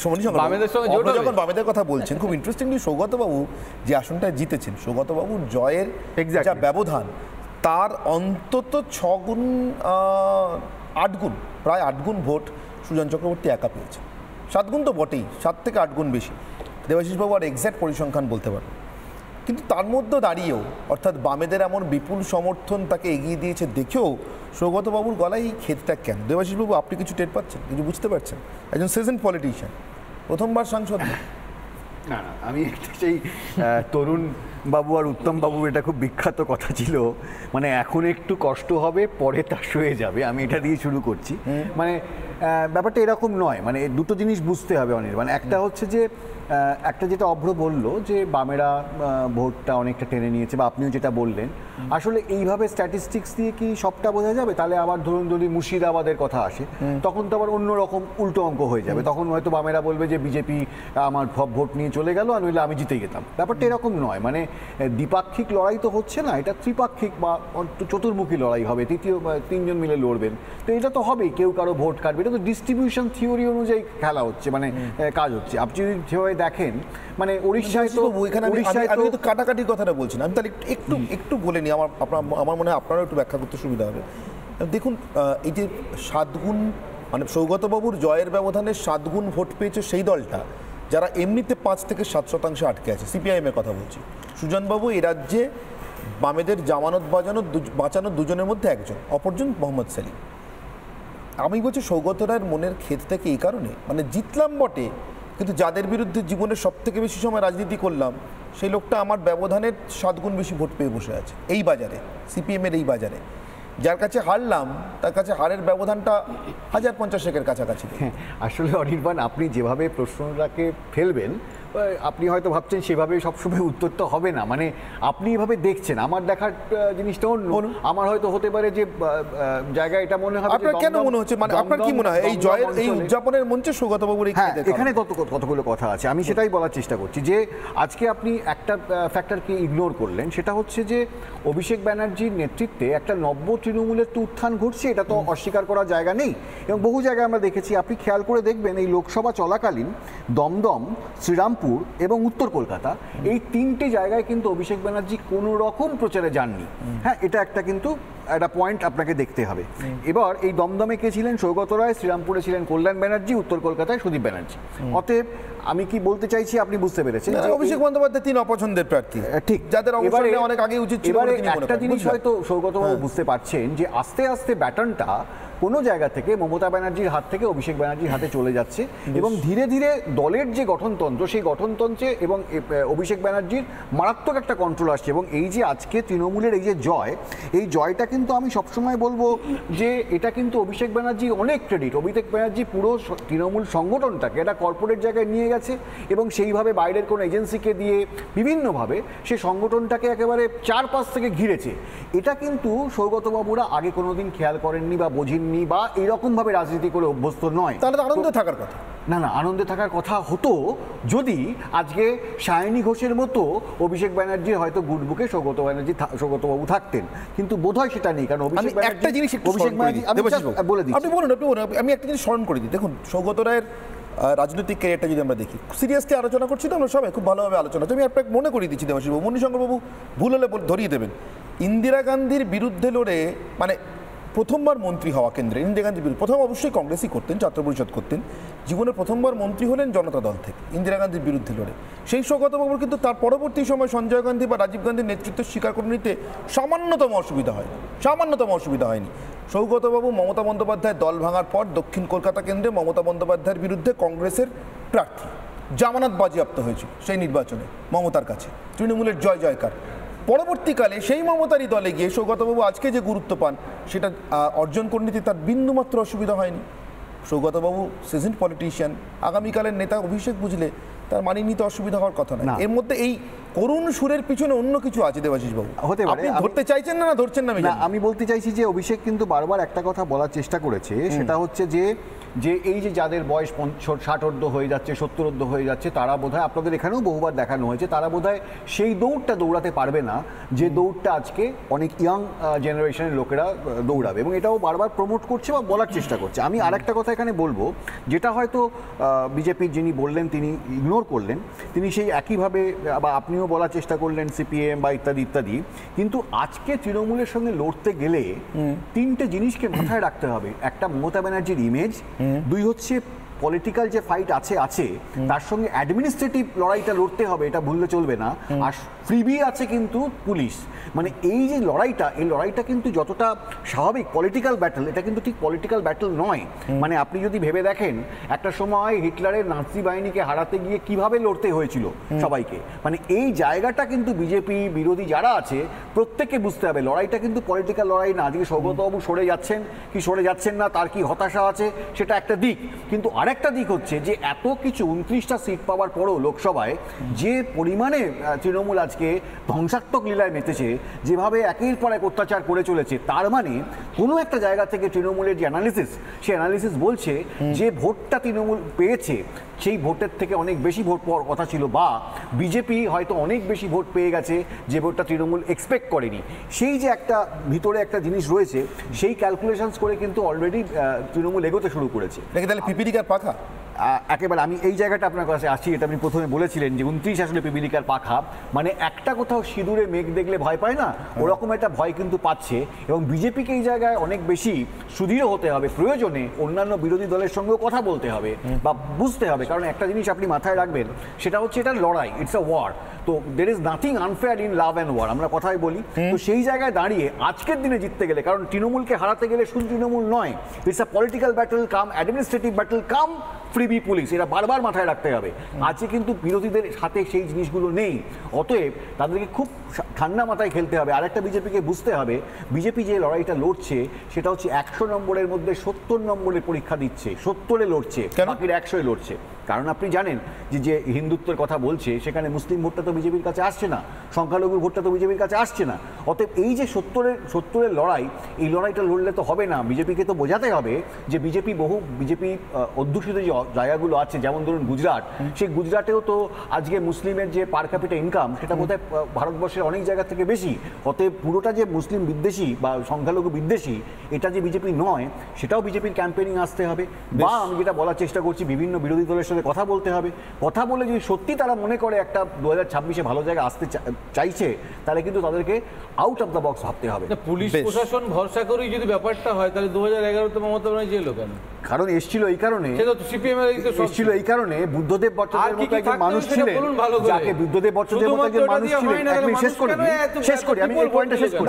যখন বামেদের কথা বলছেন, খুব ইন্টারেস্টিংলি সৌগতবাবু যে আসনটা জিতেছেন, সৌগতবাবুর জয়ের যা ব্যবধান, তার অন্তত 6 গুণ 8 গুণ, প্রায় 8 গুণ ভোট সুজন চক্রবর্তী একা পেয়েছে। 7 গুণ তো বটেই, 7 থেকে 8 গুণ বেশি। দেবাশিসবাবু আর এক্স্যাক্ট পরিসংখ্যান বলতে পারবেন, কিন্তু তার মধ্যে দাঁড়িয়েও, অর্থাৎ বামেদের এমন বিপুল সমর্থন তাকে এগিয়ে দিয়েছে দেখেও সৌগতবাবুর গলায় এই খেদটা কেন? দেবাশিসবাবু, আপনি কিছু টের পাচ্ছেন, কিছু বুঝতে পারছেন? একজন সিজেন্ড পলিটিশিয়ান, প্রথমবার সাংসদ। না না, আমি একটা সেই তরুণ বাবু আর উত্তম বাবু, এটা খুব বিখ্যাত কথা ছিল, মানে এখন একটু কষ্ট হবে, পরে তা সয়ে যাবে, আমি এটা দিয়ে শুরু করছি। মানে ব্যাপারটা এরকম নয়, মানে দুটো জিনিস বুঝতে হবে অনির্বাণ। একটা হচ্ছে যে একটা যেটা অভ্র বললো যে বামেরা ভোটটা অনেকটা টেনে নিয়েছে, বা আপনিও যেটা বললেন, আসলে এইভাবে স্ট্যাটিস্টিক্স দিয়ে কি সবটা বোঝা যাবে? তাহলে আবার ধরুন যদি মুর্শিদাবাদের কথা আসে, তখন তো আবার অন্যরকম উল্টো অঙ্ক হয়ে যাবে। তখন হয়তো বামেরা বলবে যে বিজেপি আমার ভোট নিয়ে চলে গেল, আর নইলে আমি জিতে যেতাম। ব্যাপারটা এরকম নয়, মানে দ্বিপাক্ষিক লড়াই তো হচ্ছে না, এটা ত্রিপাক্ষিক বা চতুর্মুখী লড়াই হবে, তিনজন মিলে লড়বেন। তো এটা তো হবেই, কেউ কারো ভোট কাটবে, এটা তো ডিস্ট্রিবিউশন থিওরি অনুযায়ী খেলা হচ্ছে, মানে কাজ হচ্ছে। আপনি যদি যেভাবে দেখেন, মানে উড়িষ্যায় তো, আমি কিন্তু কাটাকাটির কথাটা বলছি না, আমি তাহলে একটু বলে নিই, আমার মনে হয় আপনারাও একটু ব্যাখ্যা করতে সুবিধা হবে। দেখুন, এই যে 7 গুণ, মানে সৌগতবাবুর জয়ের ব্যবধানে 7 গুণ ভোট পেয়েছে সেই দলটা, যারা এমনিতে 5 থেকে 7% আটকে আছে, সিপিআইএমের কথা বলছি। সুজনবাবু এই রাজ্যে বামেদের জামানত বাঁচানো দুজনের মধ্যে একজন, অপরজন মোহাম্মদ সেলিম। আমি বলছি সৌগত রায়ের মনের ক্ষেত থেকে এই কারণে, মানে জিতলাম বটে, কিন্তু যাদের বিরুদ্ধে জীবনের সব থেকে বেশি সময় রাজনীতি করলাম সেই লোকটা আমার ব্যবধানের 7 গুণ বেশি ভোট পেয়ে বসে আছে এই বাজারে, সিপিএমের এই বাজারে। যার কাছে হারলাম তার কাছে হারের ব্যবধানটা 1050-এর কাছাকাছি। আসলে অনির্বাণ, আপনি যেভাবে প্রশ্নটাকে ফেলবেন আপনি হয়তো ভাবছেন সেভাবে সবসময় উত্তরটা হবে না, মানে আপনি এভাবে দেখছেন, আমার দেখার জিনিসটা অন্য। আমার হয়তো হতে পারে যে জায়গা এটা মনে হবে। আপনার কেন মনে হচ্ছে, মানে আপনার কি মনে হয় এই জয়ের এই উদযাপনের মঞ্চে সৌগতবাবুর এখানে কতগুলো কথা আছে, আমি সেটাই বলার চেষ্টা করছি যে আজকে আপনি একটা ফ্যাক্টরকে ইগনোর করলেন, সেটা হচ্ছে যে অভিষেক ব্যানার্জির নেতৃত্বে একটা নব্য তৃণমূলের তো উত্থান ঘটছে, এটা তো অস্বীকার করার জায়গা নেই। এবং বহু জায়গায় আমরা দেখেছি, আপনি খেয়াল করে দেখবেন এই লোকসভা চলাকালীন দমদম, শ্রীরামপুর এবং উত্তর কলকাতা, এই 3টে জায়গায় কিন্তু অভিষেক ব্যানার্জি কোনো রকম প্রচারে যাননি। হ্যাঁ, এটা একটা কিন্তু একটা পয়েন্ট আপনাকে দেখতে হবে। এবার এই দমদমে কে ছিলেন? সৌগত রায়। শ্রীরামপুরে ছিলেন কল্যাণ ব্যানার্জি। উত্তর কলকাতায় সুদীপ ব্যানার্জি। অতএব আমি কি বলতে চাইছি আপনি বুঝতে পেরেছেন, অভিষেক বন্দ্যোপাধ্যায় 3 অপছন্দের প্রার্থী, ঠিক, যাদের অবশ্যই অনেক আগে উচিত ছিল। এবারে একটা জিনিস হয়তো সৌগতবাবু বুঝতে পারছেন যে আস্তে আস্তে ব্যাটনটা কোনো জায়গা থেকে মমতা ব্যানার্জির হাত থেকে অভিষেক ব্যানার্জির হাতে চলে যাচ্ছে এবং ধীরে ধীরে দলের যে গঠনতন্ত্র, সেই গঠনতন্ত্রে এবং অভিষেক ব্যানার্জির মারাত্মক একটা কন্ট্রোল আসছে। এবং এই যে আজকে তৃণমূলের এই যে জয়, এই জয়টা কিন্তু আমি সবসময় বলবো যে এটা কিন্তু অভিষেক ব্যানার্জির অনেক ক্রেডিট। অভিষেক ব্যানার্জি পুরো তৃণমূল সংগঠনটাকে এটা কর্পোরেট জায়গায় নিয়ে গেছে এবং সেইভাবে বাইরের কোনো এজেন্সিকে দিয়ে বিভিন্নভাবে সে সংগঠনটাকে একেবারে চারপাশ থেকে ঘিরেছে। এটা কিন্তু সৌগতবাবুরা আগে কোনোদিন খেয়াল করেননি বা বোঝেননি বা এইরকমভাবে রাজনীতি করে অভ্যস্ত নয়। তাহলে আনন্দে থাকার কথা না, আনন্দে থাকার কথা হতো যদি আজকে সায়নী ঘোষের মতো অভিষেক ব্যানার্জির হয়তো গুডবুকে সৌগতবাবু থাকতেন, কিন্তু বোধহয় সেটা নেই। কারণ অভিষেক একটা জিনিস বলে দিই, আপনি বলুন, আমি একটা জিনিস স্মরণ করে দিই। দেখুন, সৌগত রায়ের রাজনৈতিক ক্যারিয়ারটা যদি আমরা দেখি, সিরিয়াসলি আলোচনা করছি তো আমরা সবাই, খুব ভালোভাবে আলোচনা হচ্ছে। আমি আপনাকে মনে করিয়ে দিচ্ছি দেবাশিসবাবু, মণিশঙ্করবাবু ভুল হলে ধরিয়ে দেবেন। ইন্দিরা গান্ধীর বিরুদ্ধে লড়ে, মানে প্রথমবার মন্ত্রী হওয়া কেন্দ্রে ইন্দিরা গান্ধীর বিরুদ্ধে, প্রথম অবশ্যই কংগ্রেসই করতেন, ছাত্র পরিষদ করতেন, জীবনে প্রথমবার মন্ত্রী হলেন জনতা দল থেকে ইন্দিরা গান্ধীর বিরুদ্ধে লড়ে। সেই সৌগতবাবুর কিন্তু তার পরবর্তী সময় সঞ্জয় গান্ধী বা রাজীব গান্ধীর নেতৃত্ব স্বীকার করে নিতে সামান্যতম অসুবিধা হয়নি। সৌগতবাবু মমতা বন্দ্যোপাধ্যায় দল ভাঙার পর দক্ষিণ কলকাতা কেন্দ্রে মমতা বন্দ্যোপাধ্যায়ের বিরুদ্ধে কংগ্রেসের প্রার্থী, জামানত বাজেয়াপ্ত হয়েছিল সেই নির্বাচনে মমতার কাছে, তৃণমূলের জয় জয়কার। পরবর্তীকালে সেই মমতারই দলে গিয়ে সৌগতবাবু আজকে যে গুরুত্ব পান সেটা অর্জন করে নিতে তার বিন্দুমাত্র অসুবিধা হয়নি। সৌগতবাবু সিজন্ড পলিটিশিয়ান, আগামীকালের নেতা অভিষেক বুঝলে তার মানিয়ে নিতে অসুবিধা হওয়ার কথা নয়। এর মধ্যে এই করুণ সুরের পিছনে অন্য কিছু আছে দেবাশিসবাবু, আপনি ধরতে চাইছেন না ধরছেন না? আমি বলতে চাইছি যে অভিষেক কিন্তু বারবার একটা কথা বলার চেষ্টা করেছে, সেটা হচ্ছে যে এই যে যাদের বয়স 60 হয়ে যাচ্ছে, 70 হয়ে যাচ্ছে, তারা বোধহয়, আপনাদের এখানেও বহুবার দেখানো হয়েছে, তারা বোধহয় সেই দৌড়টা দৌড়াতে পারবে না যে দৌড়টা আজকে অনেক ইয়াং জেনারেশনের লোকেরা দৌড়াবে, এবং এটাও বারবার প্রমোট করছে বা বলার চেষ্টা করছে। আমি আরেকটা কথা এখানে বলবো, যেটা হয়তো বিজেপির যিনি বললেন তিনি ইগনোর করলেন, তিনি সেই একইভাবে বা আপনিও বলার চেষ্টা করলেন সিপিএম বা ইত্যাদি ইত্যাদি। কিন্তু আজকে তৃণমূলের সঙ্গে লড়তে গেলে 3টে জিনিসকে মাথায় রাখতে হবে। একটা, মমতা ব্যানার্জির ইমেজ। 2 হচ্ছে পলিটিক্যাল যে ফাইট আছে তার সঙ্গে অ্যাডমিনিস্ট্রেটিভ লড়াইটা লড়তে হবে, এটা ভুললে চলবে না। আর ফ্রিবি আছে কিন্তু পুলিশ, মানে এই যে লড়াইটা, এই লড়াইটা কিন্তু যতটা স্বাভাবিক পলিটিক্যাল ব্যাটল, এটা কিন্তু ঠিক পলিটিক্যাল ব্যাটল নয়। মানে আপনি যদি ভেবে দেখেন, একটা সময় হিটলারের নাৎসি বাহিনীকে হারাতে গিয়ে কিভাবে লড়তে হয়েছিল সবাইকে, মানে এই জায়গাটা কিন্তু বিজেপি বিরোধী যারা আছে প্রত্যেককে বুঝতে হবে, লড়াইটা কিন্তু পলিটিক্যাল লড়াই না। আজকে সৌগতবাবু সরে যাচ্ছেন কি সরে যাচ্ছেন না, তার কি হতাশা আছে, সেটা একটা দিক। কিন্তু আরেকটা দিক হচ্ছে যে এত কিছু 29টা সিট পাওয়ার পরও লোকসভায় যে পরিমাণে তৃণমূল আজকে ধ্বংসাত্মক লীলায় মেতেছে, যেভাবে একের পর এক অত্যাচার করে চলেছে, তার মানে কোনো একটা জায়গা থেকে তৃণমূলের যে অ্যানালিসিস, সেই অ্যানালিসিস বলছে যে ভোটটা তৃণমূল পেয়েছে সেই ভোটের থেকে অনেক বেশি ভোট পাওয়ার কথা ছিল, বা বিজেপি হয়তো অনেক বেশি ভোট পেয়ে গেছে যে ভোটটা তৃণমূল এক্সপেক্ট করেনি। সেই যে একটা ভিতরে একটা জিনিস রয়েছে, সেই ক্যালকুলেশনস করে কিন্তু অলরেডি তৃণমূল এগোতে শুরু করেছে। তাহলে পিপিলিকার পাখা একেবারে আমি এই জায়গাটা আপনার কাছে আসি, এটা আপনি প্রথমে বলেছিলেন যে 29 আসলে পিপিলিকার পাখাপ, মানে একটা কোথাও সিঁদুরে মেঘ দেখলে ভয় পায় না, ওরকম একটা ভয় কিন্তু পাচ্ছে। এবং বিজেপিকে এই জায়গায় অনেক বেশি সুদৃঢ় হতে হবে, প্রয়োজনে অন্যান্য বিরোধী দলের সঙ্গেও কথা বলতে হবে বা বুঝতে হবে। কারণ একটা জিনিস আপনি মাথায় রাখবেন, সেটা হচ্ছে এটা লড়াই, ইটস আ ওয়ার। তো there is nothing unfair in love and war, আমরা কথাই বলি। তো সেই জায়গায় দাঁড়িয়ে আজকের দিনে জিততে গেলে, কারণ তৃণমূলকে হারাতে গেলে শুধু তৃণমূল নয়, it's a political battle cum administrative battle cum freebie police, এটা বারবার মাথায় রাখতে হবে। আজকে কিন্তু বিরোধীদের সাথে সেই জিনিসগুলো নেই, অতএব তাদেরকে খুব ঠান্ডা মাথায় খেলতে হবে। আরেকটা বিজেপিকে বুঝতে হবে, বিজেপি যে লড়াইটা লড়ছে সেটা হচ্ছে 100 নম্বরের মধ্যে 70 নম্বরের পরীক্ষা দিচ্ছে, 70-এ লড়ছে, বাকির 100-এ লড়ছে। কারণ আপনি জানেন যে হিন্দুত্বের কথা বলছে, সেখানে মুসলিম ভোটটা তো বিজেপির কাছে আসছে না, সংখ্যালঘু ভোটটা তো বিজেপির কাছে আসছে না। অতএব এই যে 70-এর লড়াই, এই লড়াইটা লড়লে তো হবে না। বিজেপিকে তো বোঝাতে হবে যে বিজেপি অধ্যুষিত যে জায়গাগুলো আছে, যেমন ধরুন গুজরাট, সেই গুজরাটেও তো আজকে মুসলিমের যে পার ক্যাপিটা ইনকাম, সেটা বোধহয় ভারতবর্ষের অনেক জায়গা থেকে বেশি। অতএব পুরোটা যে মুসলিম বিদ্বেষী বা সংখ্যালঘু বিদ্বেষী, এটা যে বিজেপি নয়, সেটাও বিজেপির ক্যাম্পেইনিং আসতে হবে। বা আমি যেটা বলার চেষ্টা করছি, বিভিন্ন বিরোধী দলের সাথে কথা বলতে হবে। কথা বলে যদি সত্যি তারা মনে করে একটা 2026-এ ভালো জায়গা আসতে চাইছে, তাহলে কিন্তু তাদেরকে আউট অফ দ্য বক্স ভাবতে হবে। পুলিশ প্রশাসন ভরসা করেই যদি ব্যাপারটা হয়, তাহলে 2011-তে মমতা ব্যানার্জি এলো কেন? কারণ এসেছিল এই কারণে, এসেছিল এই কারণে বুদ্ধদেব ভট্টাচার্যের মতো একজন মানুষ ছিলেন, যাকে বুদ্ধদেব ভট্টাচার্যের মতো একজন মানুষ ছিলেন। এক মিনিট শেষ করি, আমি এই পয়েন্টটা শেষ করি।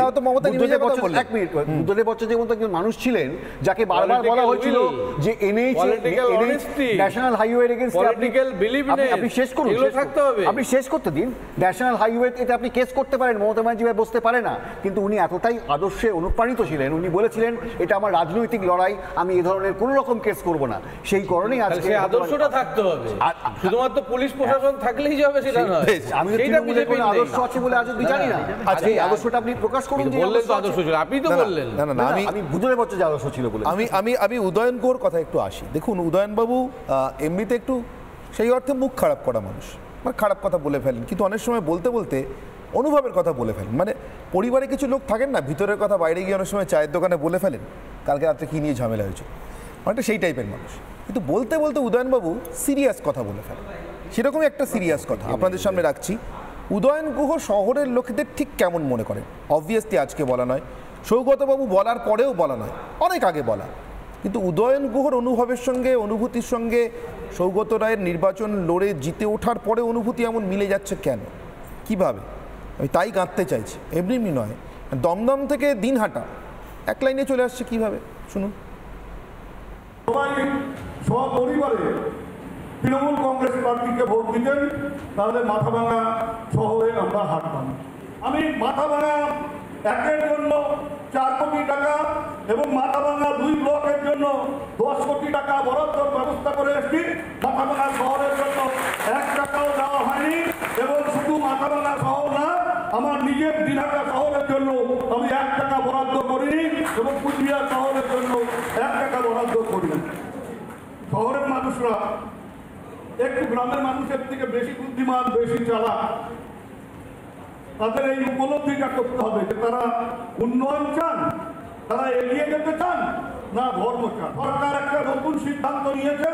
এক মিনিট, বুদ্ধদেব ভট্টাচার্যের মতো একজন মানুষ ছিলেন, যাকে বারবার বলা হয়েছিল যে ন্যাশনাল হাইওয়ের এগেইনস্টে আপনি শেষ করুন, আপনি শেষ করতে দিন। ন্যাশনাল হাইওয়ে এতে আপনি কেস করতে পারেন, মমতা ব্যানার্জি বসতে পারে না। কিন্তু উনি এতটাই আদর্শে অনুপ্রাণিত ছিলেন, উনি বলেছিলেন এটা আমার রাজনৈতিক লড়াই, আমি এ ধরনের কোনো রকম কেস করব না। সেই কারণেই আজকে আদর্শটা থাকতে হবে, শুধুমাত্র পুলিশ প্রশাসন থাকলেই যাবে সেটা নয়। আমি তো তৃণমূলের কোনো আদর্শ আছে বলে আজ অব্দি জানি না। আচ্ছা, এই আদর্শটা আপনি প্রকাশ করুন। বললেন তো আদর্শ ছিল, আপনি তো বললেন। না, আমি বুদ্ধদেব ভট্টাচার্য আদর্শ ছিল বলে। আমি উদয়ন গুহর কথা একটু আসি। দেখুন, উদয়নবাবু এমনিতে একটু সেই অর্থে মুখ খারাপ করা মানুষ, মানে খারাপ কথা বলে ফেলেন, কিন্তু অনেক সময় বলতে বলতে অনুভবের কথা বলে ফেলেন। মানে পরিবারে কিছু লোক থাকেন না, ভিতরের কথা বাইরে গিয়ে অনেক সময় চায়ের দোকানে বলে ফেলেন, কালকে রাত্রে কী নিয়ে ঝামেলা হয়েছে, অনেকটা সেই টাইপের মানুষ। কিন্তু বলতে বলতে উদয়নবাবু সিরিয়াস কথা বলে ফেলেন, সেরকমই একটা সিরিয়াস কথা আপনাদের সামনে রাখছি। উদয়ন গুহ শহরের লোকেদের ঠিক কেমন মনে করেন? অবভিয়াসলি আজকে বলা নয়, সৌগতবাবু বলার পরেও বলা নয়, অনেক আগে বলা। কিন্তু উদয়ন গুহর অনুভবের সঙ্গে, অনুভূতির সঙ্গে সৌগত রায়ের নির্বাচন লড়ে জিতে ওঠার পরে অনুভূতি এমন মিলে যাচ্ছে কেন, কিভাবে? আমি তাই গাঁথতে চাইছি, এমনি নয়। দমদম থেকে দিনহাটা এক লাইনে চলে আসছে কিভাবে, শুনুন। সবাই সপরিবারে তৃণমূল কংগ্রেস পার্টিকে ভোট দিতেন, তাহলে মাথাভাঙা শহরে আমরা হাঁটতাম। আমি মাথাভাঙা 1-এর জন্য 4 কোটি টাকা এবং মাথাভাঙা 2 ব্লকের জন্য 10 কোটি টাকা বরাদ্দর ব্যবস্থা করে এসেছি। মাথাভাঙা শহরের জন্য 1 টাকাও দেওয়া হয়নি। এবং শুধু মাথাভাঙা শহর না, আমার নিজের দিনহাটা শহরের জন্য আমি 1 টাকা বরাদ্দ করিনি এবং কুচবিহার শহরের জন্য 1 টাকা বরাদ্দ করিনি। শহরের মানুষরা একটু গ্রামের মানুষের থেকে বেশি বুদ্ধিমান, বেশি চালাক। তাদের এই উপলব্ধিটা করতে হবে যে তারা উন্নয়ন চান, তারা এগিয়ে যেতে চান, না ধর্ম চান। সরকার একটা নতুন সিদ্ধান্ত নিয়েছে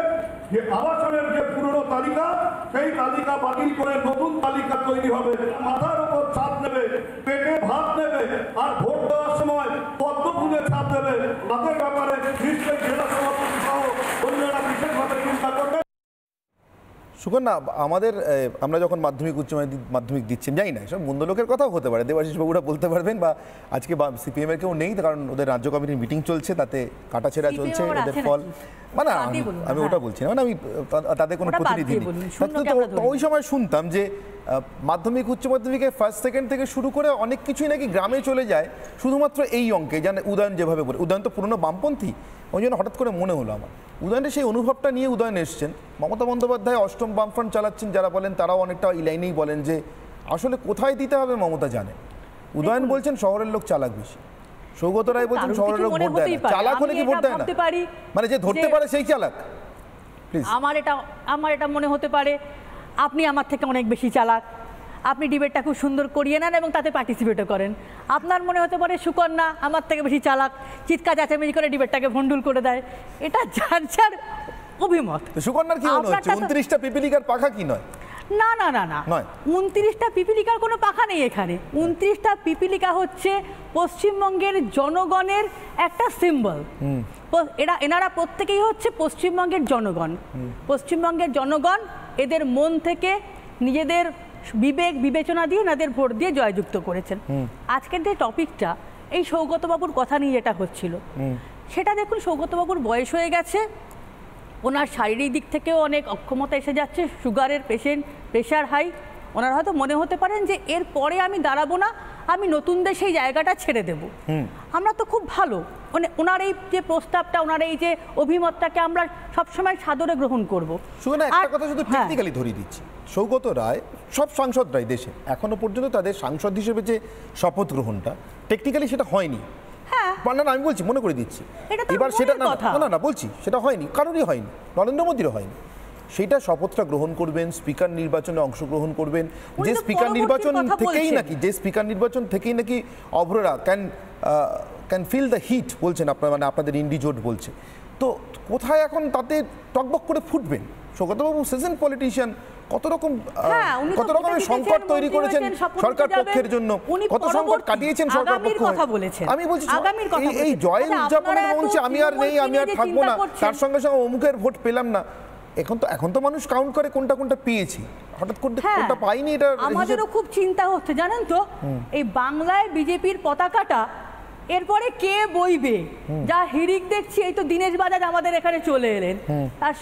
যে আবাসনের যে পুরনো তালিকা, সেই তালিকা বাতিল করে নতুন তালিকা তৈরি হবে। মাথার উপর ছাপ নেবে, পেটে ভাত নেবে, আর ভোট দেওয়ার সময় পদ্ম ফুলের ছাপ দেবে। তাদের ব্যাপারে নিশ্চয়ই জেলা সভাপতি সহ অন্যরা বিশেষভাবে চিন্তা করবে। সুকন্যা, আমাদের আমরা যখন মাধ্যমিক উচ্চ মাধ্যমিক দিচ্ছেন, জানি না সব বন্ধু লোকের কথাও হতে পারে, দেবাশিস বাবুরা বলতে পারবেন, বা আজকে সিপিএমের কেউ নেই, কারণ ওদের রাজ্য কমিটির মিটিং চলছে, তাতে কাটাছেড়া চলছে, ওদের ফল, মানে আমি ওটা বলছি না, মানে আমি তাদের কোনো প্রতিনিধি নেই। ওই সময় শুনতাম যে মাধ্যমিক উচ্চ মাধ্যমিকে ফার্স্ট সেকেন্ড থেকে শুরু করে অনেক কিছুই নাকি গ্রামে চলে যায় শুধুমাত্র এই অঙ্কে, জানে উদয়ন যেভাবে বলে। উদয়ন তো পুরনো বামপন্থী, ওই জন্য হঠাৎ করে মনে হলো আমার উদয়নের সেই অনুভবটা নিয়ে উদয়ন এসছেন। মমতা বন্দ্যোপাধ্যায় অষ্টম বামফ্রন্ট চালাচ্ছেন, যারা বলেন তারাও অনেকটা এই লাইনেই বলেন যে আসলে কোথায় দিতে হবে মমতা জানে। উদয়ন বলছেন শহরের লোক চালাক বেশি, সৌগত রায় বলছেন শহরের লোক ভোট দেয় না। চালাক হলে কি ভোট দেয় না? মানে যে ধরতে পারে সেই চালাক। আমার এটা মনে হতে পারে আপনি আমার থেকে অনেক বেশি চালাক, আপনি ডিবেটটা খুব সুন্দর করিয়ে নেন এবং তাতে পার্টিসিপেটও করেন। আপনার মনে হতে পারে সুকন্যা আমার থেকে বেশি চালাক, চিৎকার চেঁচামেচি করে ডিবেটটাকে ভণ্ডুল করে দেয়। এটা যার যার অভিমত। তো সুকন্যার কি মনে হচ্ছে আপনারটা তো- 29টা পিপিলিকার পাখা কি নয়? না না না না, নয়। 29টা পিপিলিকার কোনো পাখা নেই এখানে। 29টা পিপিলিকা হচ্ছে পশ্চিমবঙ্গের জনগণের একটা সিম্বল। এনারা প্রত্যেকেই হচ্ছে পশ্চিমবঙ্গের জনগণ। পশ্চিমবঙ্গের জনগণ এদের মন থেকে নিজেদের বিবেক বিবেচনা দিয়ে এনাদের ভোট দিয়ে জয়যুক্ত করেছেন। আজকের যে টপিকটা এই সৌগতবাবুর কথা নিয়ে যেটা হচ্ছিল, সেটা দেখুন, সৌগতবাবুর বয়স হয়ে গেছে, ওনার শারীরিক দিক থেকেও অনেক অক্ষমতা এসে যাচ্ছে, সুগারের পেশেন্ট, প্রেশার হাই। ওনার হয়তো মনে হতে পারেন যে এর পরে আমি দাঁড়াবো না, আমি নতুনদের সেই জায়গাটা ছেড়ে দেব। আমরা তো খুব ভালো, মানে ওনার এই যে প্রস্তাবটা, ওনার এই যে অভিমতটাকে আমরা সবসময় সাদরে গ্রহণ করব। সুকন্যা, একটা কথা শুধু টেকনিক্যালি ধরিয়ে দিচ্ছি, সৌগত রায়, সব সাংসদরাই দেশে এখনো পর্যন্ত তাদের সাংসদ হিসেবে যে শপথ গ্রহণটা টেকনিক্যালি সেটা হয়নি। না, আমি বলছি, মনে করে দিচ্ছি, এবার সেটা না বলছি সেটা হয়নি, কারোরই হয়নি, নরেন্দ্র মোদীরও হয়নি। সেইটা শপথটা গ্রহণ করবেন, স্পিকার নির্বাচনে অংশগ্রহণ করবেন, যে স্পিকার নির্বাচন থেকেই নাকি অভ্ররা ক্যান ফিল দ্য হিট বলছেন আপনার, মানে আপনাদের ইন্ডি জোট বলছে। তো কোথায় এখন তাতে টকবক করে ফুটবেন? সৌগতবাবু সিজন পলিটিশিয়ান, কত রকমের সংকট তৈরি করেছেন সরকার পক্ষের জন্য, কত সংকট কাটিয়েছেন সরকার পক্ষ। আমি বলছি এই জয় উদযাপনের মঞ্চে আমি আর নেই, আমি আর থাকবো না, তার সঙ্গে সঙ্গে অমুকের ভোট পেলাম না, এখন তো মানুষ কাউন্ট করে কোনটা পেয়েছি, হঠাৎ করে কোনটা পাইনি। এটা আমাদেরও খুব চিন্তা হচ্ছে, জানেন তো, এই বাংলায় বিজেপির পতাকাটা এরপরে কে বইবে, যা হিড়িক দেখছি। এই তো দীনেশ বাজাজ আমাদের এখানে চলে এলেন, আর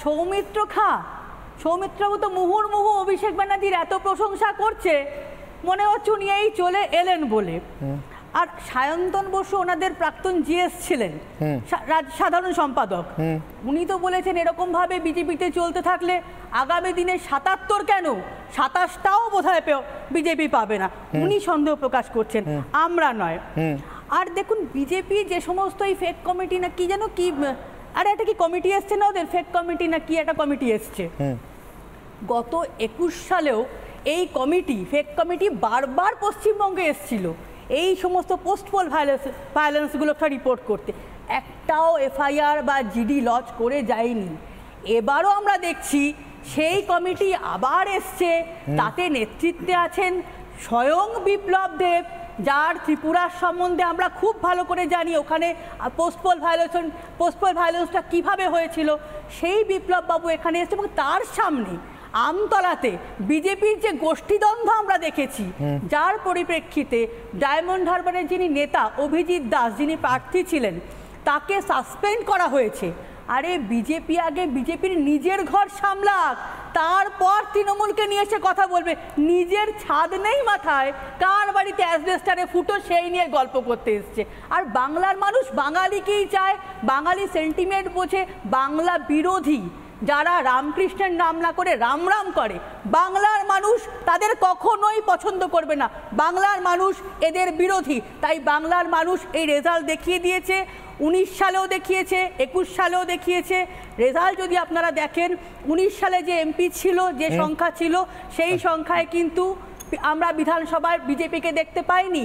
সৌমিত্রবাবু তো মুহুর্মুহু অভিষেক ব্যানার্জির এত প্রশংসা করছে, মনে হচ্ছে উনি এই চলে এলেন বলে। আর সায়ন্তন বসু ওনাদের প্রাক্তন জিএস ছিলেন, সাধারণ সম্পাদক, উনি তো বলেছেন এরকম ভাবে বিজেপিতে চলতে থাকলে আগামী দিনে 77 কেন 27টাও বোধহয় বিজেপি পাবে না, উনি সন্দেহ প্রকাশ করছেন, আমরা নয়। আর দেখুন, বিজেপি যে সমস্ত এই ফেক কমিটি না কি যেন কি, আর একটা কি কমিটি এসছে না ওদের, ফেক কমিটি না কি একটা কমিটি এসছে, গত 21 সালেও এই কমিটি, ফেক কমিটি বারবার পশ্চিমবঙ্গে এসছিল এই সমস্ত পোস্ট পোল ভায়োলেন্সগুলো রিপোর্ট করতে, একটাও এফআইআর বা জিডি লঞ্চ করে যায়নি। এবারও আমরা দেখছি সেই কমিটি আবার এসছে, তাতে নেতৃত্বে আছেন স্বয়ং বিপ্লব দেব, যার ত্রিপুরার সম্বন্ধে আমরা খুব ভালো করে জানি, ওখানে পোস্ট পোল ভায়োলেন্সটা কীভাবে হয়েছিল, সেই বিপ্লব বাবু এখানে এসছে। এবং তার সামনে আমতলাতে বিজেপির যে গোষ্ঠীদ্বন্দ্ব আমরা দেখেছি, যার পরিপ্রেক্ষিতে ডায়মন্ড হারবারের যিনি নেতা অভিজিৎ দাস, যিনি প্রার্থী ছিলেন, তাকে সাসপেন্ড করা হয়েছে। আরে বিজেপি আগে বিজেপির নিজের ঘর সামলাক, তারপর তৃণমূলকে নিয়ে এসে কথা বলবে। নিজের ছাদ নেই মাথায়, কার বাড়িতে অ্যাসবেস্টারে ফুটো সেই নিয়ে গল্প করতে এসছে। আর বাংলার মানুষ বাঙালিকেই চায়, বাঙালি সেন্টিমেন্ট বোঝে, বাংলা বিরোধী যারা রামকৃষ্ণের নাম না করে রাম রাম করে, বাংলার মানুষ তাদের কখনোই পছন্দ করবে না, বাংলার মানুষ এদের বিরোধী। তাই বাংলার মানুষ এই রেজাল্ট দেখিয়ে দিয়েছে, 19 সালেও দেখিয়েছে, 21 সালেও দেখিয়েছে। রেজাল্ট যদি আপনারা দেখেন, 19 সালে যে এমপি ছিল, যে সংখ্যা ছিল, সেই সংখ্যায় কিন্তু আমরা বিধানসভায় বিজেপিকে দেখতে পাইনি।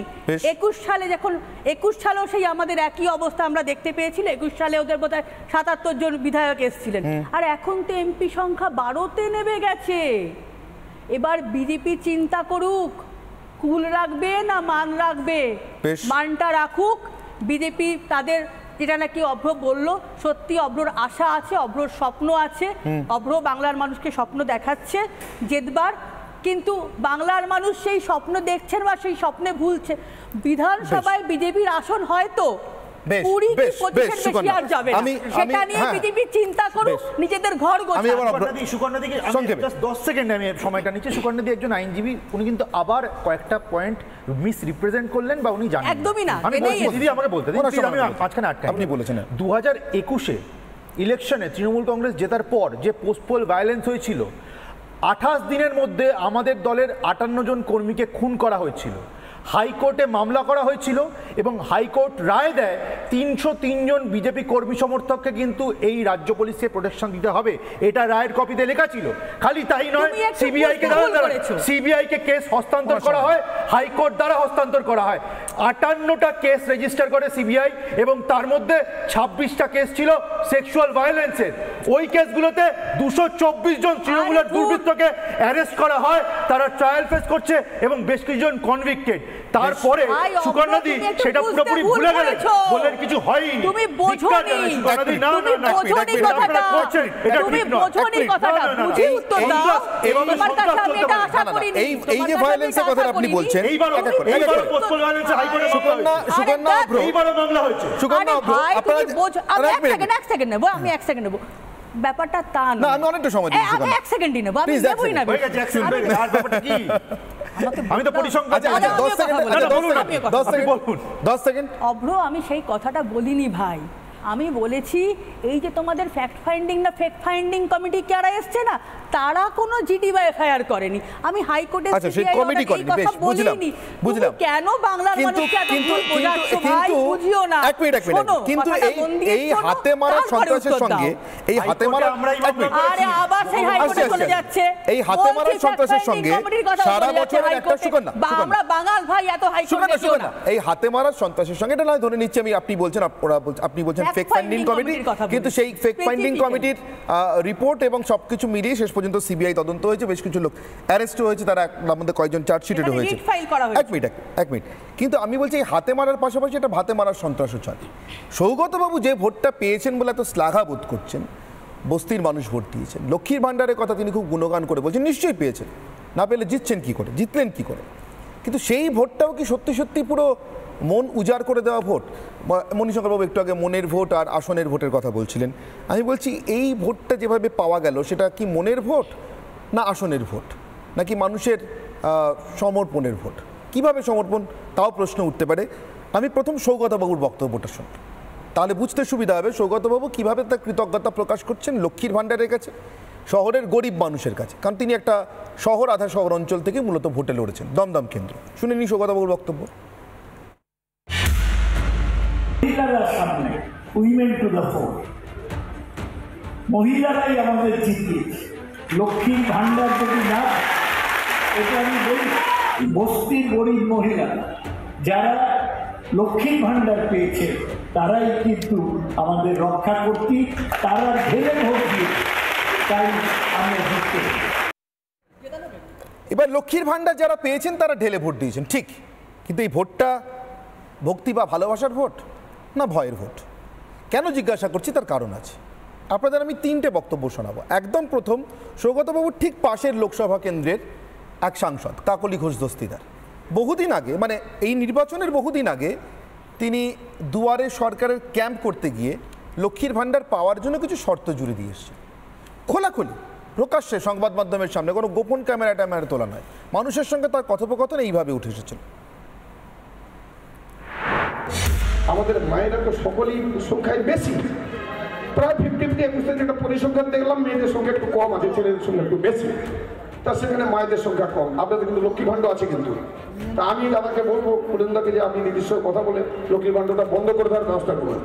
21 সালেও সেই আমাদের একই অবস্থা আমরা দেখতে পেয়েছিল। 21 সালে ওদের বোধহয় 77 জন বিধায়ক এসেছিলেন, আর এখন তো এমপি সংখ্যা 12তে নেমে গেছে। এবার বিজেপি চিন্তা করুক, কুল রাখবে না মান রাখবে। মানটা রাখুক বিজেপি, তাদের যেটা নাকি অভ্র বলল, সত্যি অভ্রর আশা আছে, অভ্রর স্বপ্ন আছে, অভ্র বাংলার মানুষকে স্বপ্ন দেখাচ্ছে জেতবার, কিন্তু বাংলার মানুষ সেই স্বপ্ন দেখছেন বা সেই স্বপ্নে ভুলছে। বিধানসভায় বিজেপির আসন হয়তো 20-25 বেশি আর যাবে না, সেটা নিয়ে বিজেপি চিন্তা করুক, নিজেদের ঘর গোছাক। সুকন্যাদিকে 10 সেকেন্ড আমি সময়টা নিচ্ছি। সুকন্যাদি একজন আইনজীবী, উনি কিন্তু আবার কয়েকটা পয়েন্ট মিস রিপ্রেজেন্ট করলেন বা উনি জানেন একদমই না। আমি দিদি আমাকে বলতে দিন, আমি মাঝখানে আটকে। আপনি বলেছেন 2021-এ ইলেকশনে তৃণমূল কংগ্রেস জেতার পর যে পোস্ট পোল ভায়োলেন্স হয়েছিল, 28 দিনের মধ্যে আমাদের দলের 58 জন কর্মীকে খুন করা হয়েছিল। হাইকোর্টে মামলা করা হয়েছিল এবং হাইকোর্ট রায় দেয় 303 জন বিজেপি কর্মী সমর্থককে কিন্তু এই রাজ্য পুলিশকে প্রোটেকশন দিতে হবে, এটা রায়ের কপিতে লেখা ছিল। খালি তাই নয়, সিবিআইকে কেস হস্তান্তর করা হয়, হাইকোর্ট দ্বারা হস্তান্তর করা হয়। 58টা কেস রেজিস্টার করে সিবিআই এবং তার মধ্যে 26টা কেস ছিল সেক্সুয়াল ভায়োলেন্সের। ওই কেসগুলোতে 224 জন তৃণমূলের দুর্বৃত্তকে অ্যারেস্ট করা হয়, তারা ট্রায়াল ফেস করছে এবং বেশ কিছুজন কনভিক্টেড। তারপরে সুকন্যাদি সেটা পুরোপুরি ভুলে গেলেন, বললেন কিছু হয়নি। তুমি বোঝোনি, তুমি বোঝোনি কথাটা, তুমি বোঝোনি কথাটা, বুঝি উত্তর দাও। তোমার কাছে আমি এটা আশা করিনি। এই যে ভায়োলেন্সের কথা আপনি বলছেন, এইবারও পোস্টাল ভায়োলেন্স হাইকোর্টে সুকন্যা অভ্র, এইবারও মামলা হয়েছে। সুকন্যা অভ্র, আপনারা এক সেকেন্ড নেব, আমি এক সেকেন্ড নেব। ব্যাপারটা তা না, আমি অনেকটা সময় দিচ্ছি। আমি এক সেকেন্ডই নেব, আমি নেবই না। আমি তো পরিসংখ্যান 10 সেকেন্ড। অভ্র, আমি সেই কথাটা বলিনি ভাই, আমি বলেছি এই যে তোমাদের ফ্যাক্ট ফাইন্ডিং না ফেক ফাইন্ডিং কমিটি যারা এসছে না, তারা কোনো জিডি বা এফআইআর করেনি। আমি হাইকোর্টে বুঝলাম কেন বাংলার মানুষকে এত ভুল বোঝাচ্ছো ভাই, বুঝিও না। এক মিনিট, কিন্তু এই হাতে মারা সন্ত্রাসের সঙ্গে, এই হাতে মারা, আরে আবার সেই হাইকোর্টে চলে যাচ্ছে, এই হাতে মারা সন্ত্রাসের সঙ্গে সারা বছরের একটা সুকন্যা, আমরা বাঙাল ভাই, এত হাইকোর্টে চলে না। এই হাতে মারা সন্ত্রাসের সঙ্গে, এটা নয় ধরে নিচ্ছি আমি, আপনি বলছেন, আপনি বলছেন ফেক ফাইন্ডিং কমিটি, কিন্তু সেই ফেক ফাইন্ডিং কমিটির রিপোর্ট এবং সবকিছু মিলিয়ে শেষ পর্যন্ত সিবিআই তদন্ত হয়েছে, বেশ কিছু লোক অ্যারেস্ট হয়েছে, তারা আমাদের কয়েকজন চার্জশিটেড হয়েছে। এক মিনিট, কিন্তু আমি বলছি এই হাতে মারার পাশাপাশি এটা ভাতে মারার সন্ত্রাসও চলে। সৌগতবাবু যে ভোটটা পেয়েছেন বলে এত শ্লাঘা বোধ করছেন, বস্তির মানুষ ভোট দিয়েছেন, লক্ষ্মীর ভাণ্ডারের কথা তিনি খুব গুণগান করে বলছেন, নিশ্চয়ই পেয়েছেন, না পেলে জিতছেন কি করে, জিতলেন কি করে? কিন্তু সেই ভোটটাও কি সত্যি সত্যি পুরো মন উজাড় করে দেওয়া ভোট? মণিশঙ্করবাবু একটু আগে মনের ভোট আর আসনের ভোটের কথা বলছিলেন, আমি বলছি এই ভোটটা যেভাবে পাওয়া গেল সেটা কি মনের ভোট না আসনের ভোট, নাকি মানুষের সমর্পণের ভোট? কিভাবে সমর্পণ, তাও প্রশ্ন উঠতে পারে। আমি প্রথম সৌগতবাবুর বক্তব্যটা শুনি, তাহলে বুঝতে সুবিধা হবে সৌগতবাবু কীভাবে তার কৃতজ্ঞতা প্রকাশ করছেন লক্ষ্মীর ভাণ্ডারের কাছে, শহরের গরিব মানুষের কাছে, কারণ তিনি একটা শহর আধা শহর অঞ্চল থেকে মূলত ভোটে লড়েছেন, দমদম কেন্দ্র। শুনে নি সৌগতবাবুর বক্তব্য। মহিলারা সামনে, উইমেন টু দ্য ফোর, মহিলারাই আমাদের জিতিয়েছে। লক্ষ্মীর ভাণ্ডার যদি না, এটা আমি বলি, বস্তির গরিব মহিলা যারা লক্ষ্মীর ভাণ্ডার পেয়েছে তারাই কিন্তু আমাদের রক্ষা করতে, তারা ঢেলে ভোট দিয়েছে, তাই আমরা জিততে। এবার লক্ষ্মীর ভাণ্ডার যারা পেয়েছেন তারা ঢেলে ভোট দিয়েছেন, ঠিক, কিন্তু এই ভোটটা ভক্তি বা ভালোবাসার ভোট না ভয়ের ভোট? কেন জিজ্ঞাসা করছি, তার কারণ আছে। আপনাদের আমি 3টে বক্তব্য শোনাবো। একদম প্রথম, সৌগতবাবুর ঠিক পাশের লোকসভা কেন্দ্রের এক সাংসদ কাকলি ঘোষ দস্তিদার, বহুদিন আগে, মানে এই নির্বাচনের বহুদিন আগে, তিনি দুয়ারে সরকারের ক্যাম্প করতে গিয়ে লক্ষ্মীর ভাণ্ডার পাওয়ার জন্য কিছু শর্ত জুড়ে দিয়ে এসছে, খোলাখুলি প্রকাশ্যে সংবাদ মাধ্যমের সামনে, কোনো গোপন ক্যামেরা তোলা নয়। মানুষের সঙ্গে তার কথোপকথন এইভাবে উঠে এসেছিল। আমাদের মায়েরা তো সকলেই সংখ্যায় বেশি, প্রায় 50-50 একটা পরিসংখ্যান দেখলাম, মেয়েদের সংখ্যা একটু কম আছে, ছেলেদের সংখ্যা একটু বেশি, তা সেখানে মায়েদের সংখ্যা কম। আপনাদের কিন্তু লক্ষ্মী ভাণ্ডার আছে, কিন্তু তা আমি দাদাকে বলবো, পুরেন্দাকে, যে আপনি নির্দিষ্ট কথা বলে লক্ষ্মী ভাণ্ডারটা বন্ধ করে দেওয়ার ব্যবস্থা করুন।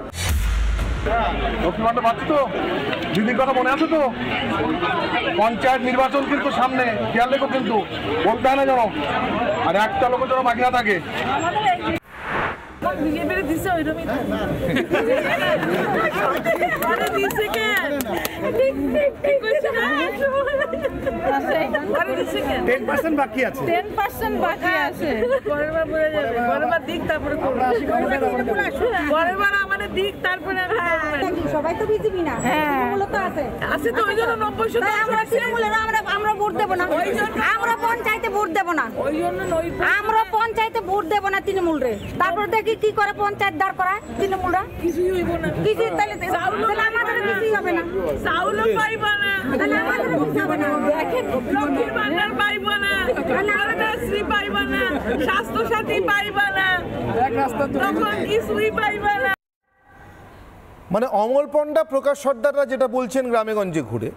লক্ষ্মী ভাণ্ডার পাচ্ছি তো, দিদির কথা মনে আছে তো? পঞ্চায়েত নির্বাচন কিন্তু সামনে, খেয়াল রেখো কিন্তু, বলতে হয় না যেন, আর একটা লোকের যেন বাকি না থাকে। বিজেপির দিছে ওইরকমই তো। আরে দিছে কে? ঠিক কইছে না? আরে দিছে কে? 10% বাকি আছে। 10% বাকি আছে। পরেরবার পড়ে যাবে। পরেরবার দিক তারপরে করব। পরেরবার আমাদের দিক তারপরে সবাই তো বিজেপি না। তৃণমূল তো আছে। আছে তো ওইজন্য 90% আমরা তৃণমূলের আমরা ভোট দেব না। আমরা পঞ্চায়েতে ভোট দেব না। ওইজন্য আমরা পঞ্চায়েতে ভোট দেব না তৃণমূলরে। তারপর দেখি কি করে পঞ্চায়েত দাঁড় করায় তৃণমূলরা। কিছুই হইব না। কিছু তাহলে আমাদের কিছুই হবে না। চাউলও পাইবা না। তাহলে আমাদের কিছু হবে না। দেখেন লক্ষ্মীর ভাণ্ডার পাইবা না, কন্যাশ্রী পাইবা না, স্বাস্থ্য সাথী পাইবা না, তখন কিছুই পাইবা না। মানে অমল পণ্ডা, প্রকাশ সর্দাররা যেটা বলছেন গ্রামেগঞ্জে ঘুরে,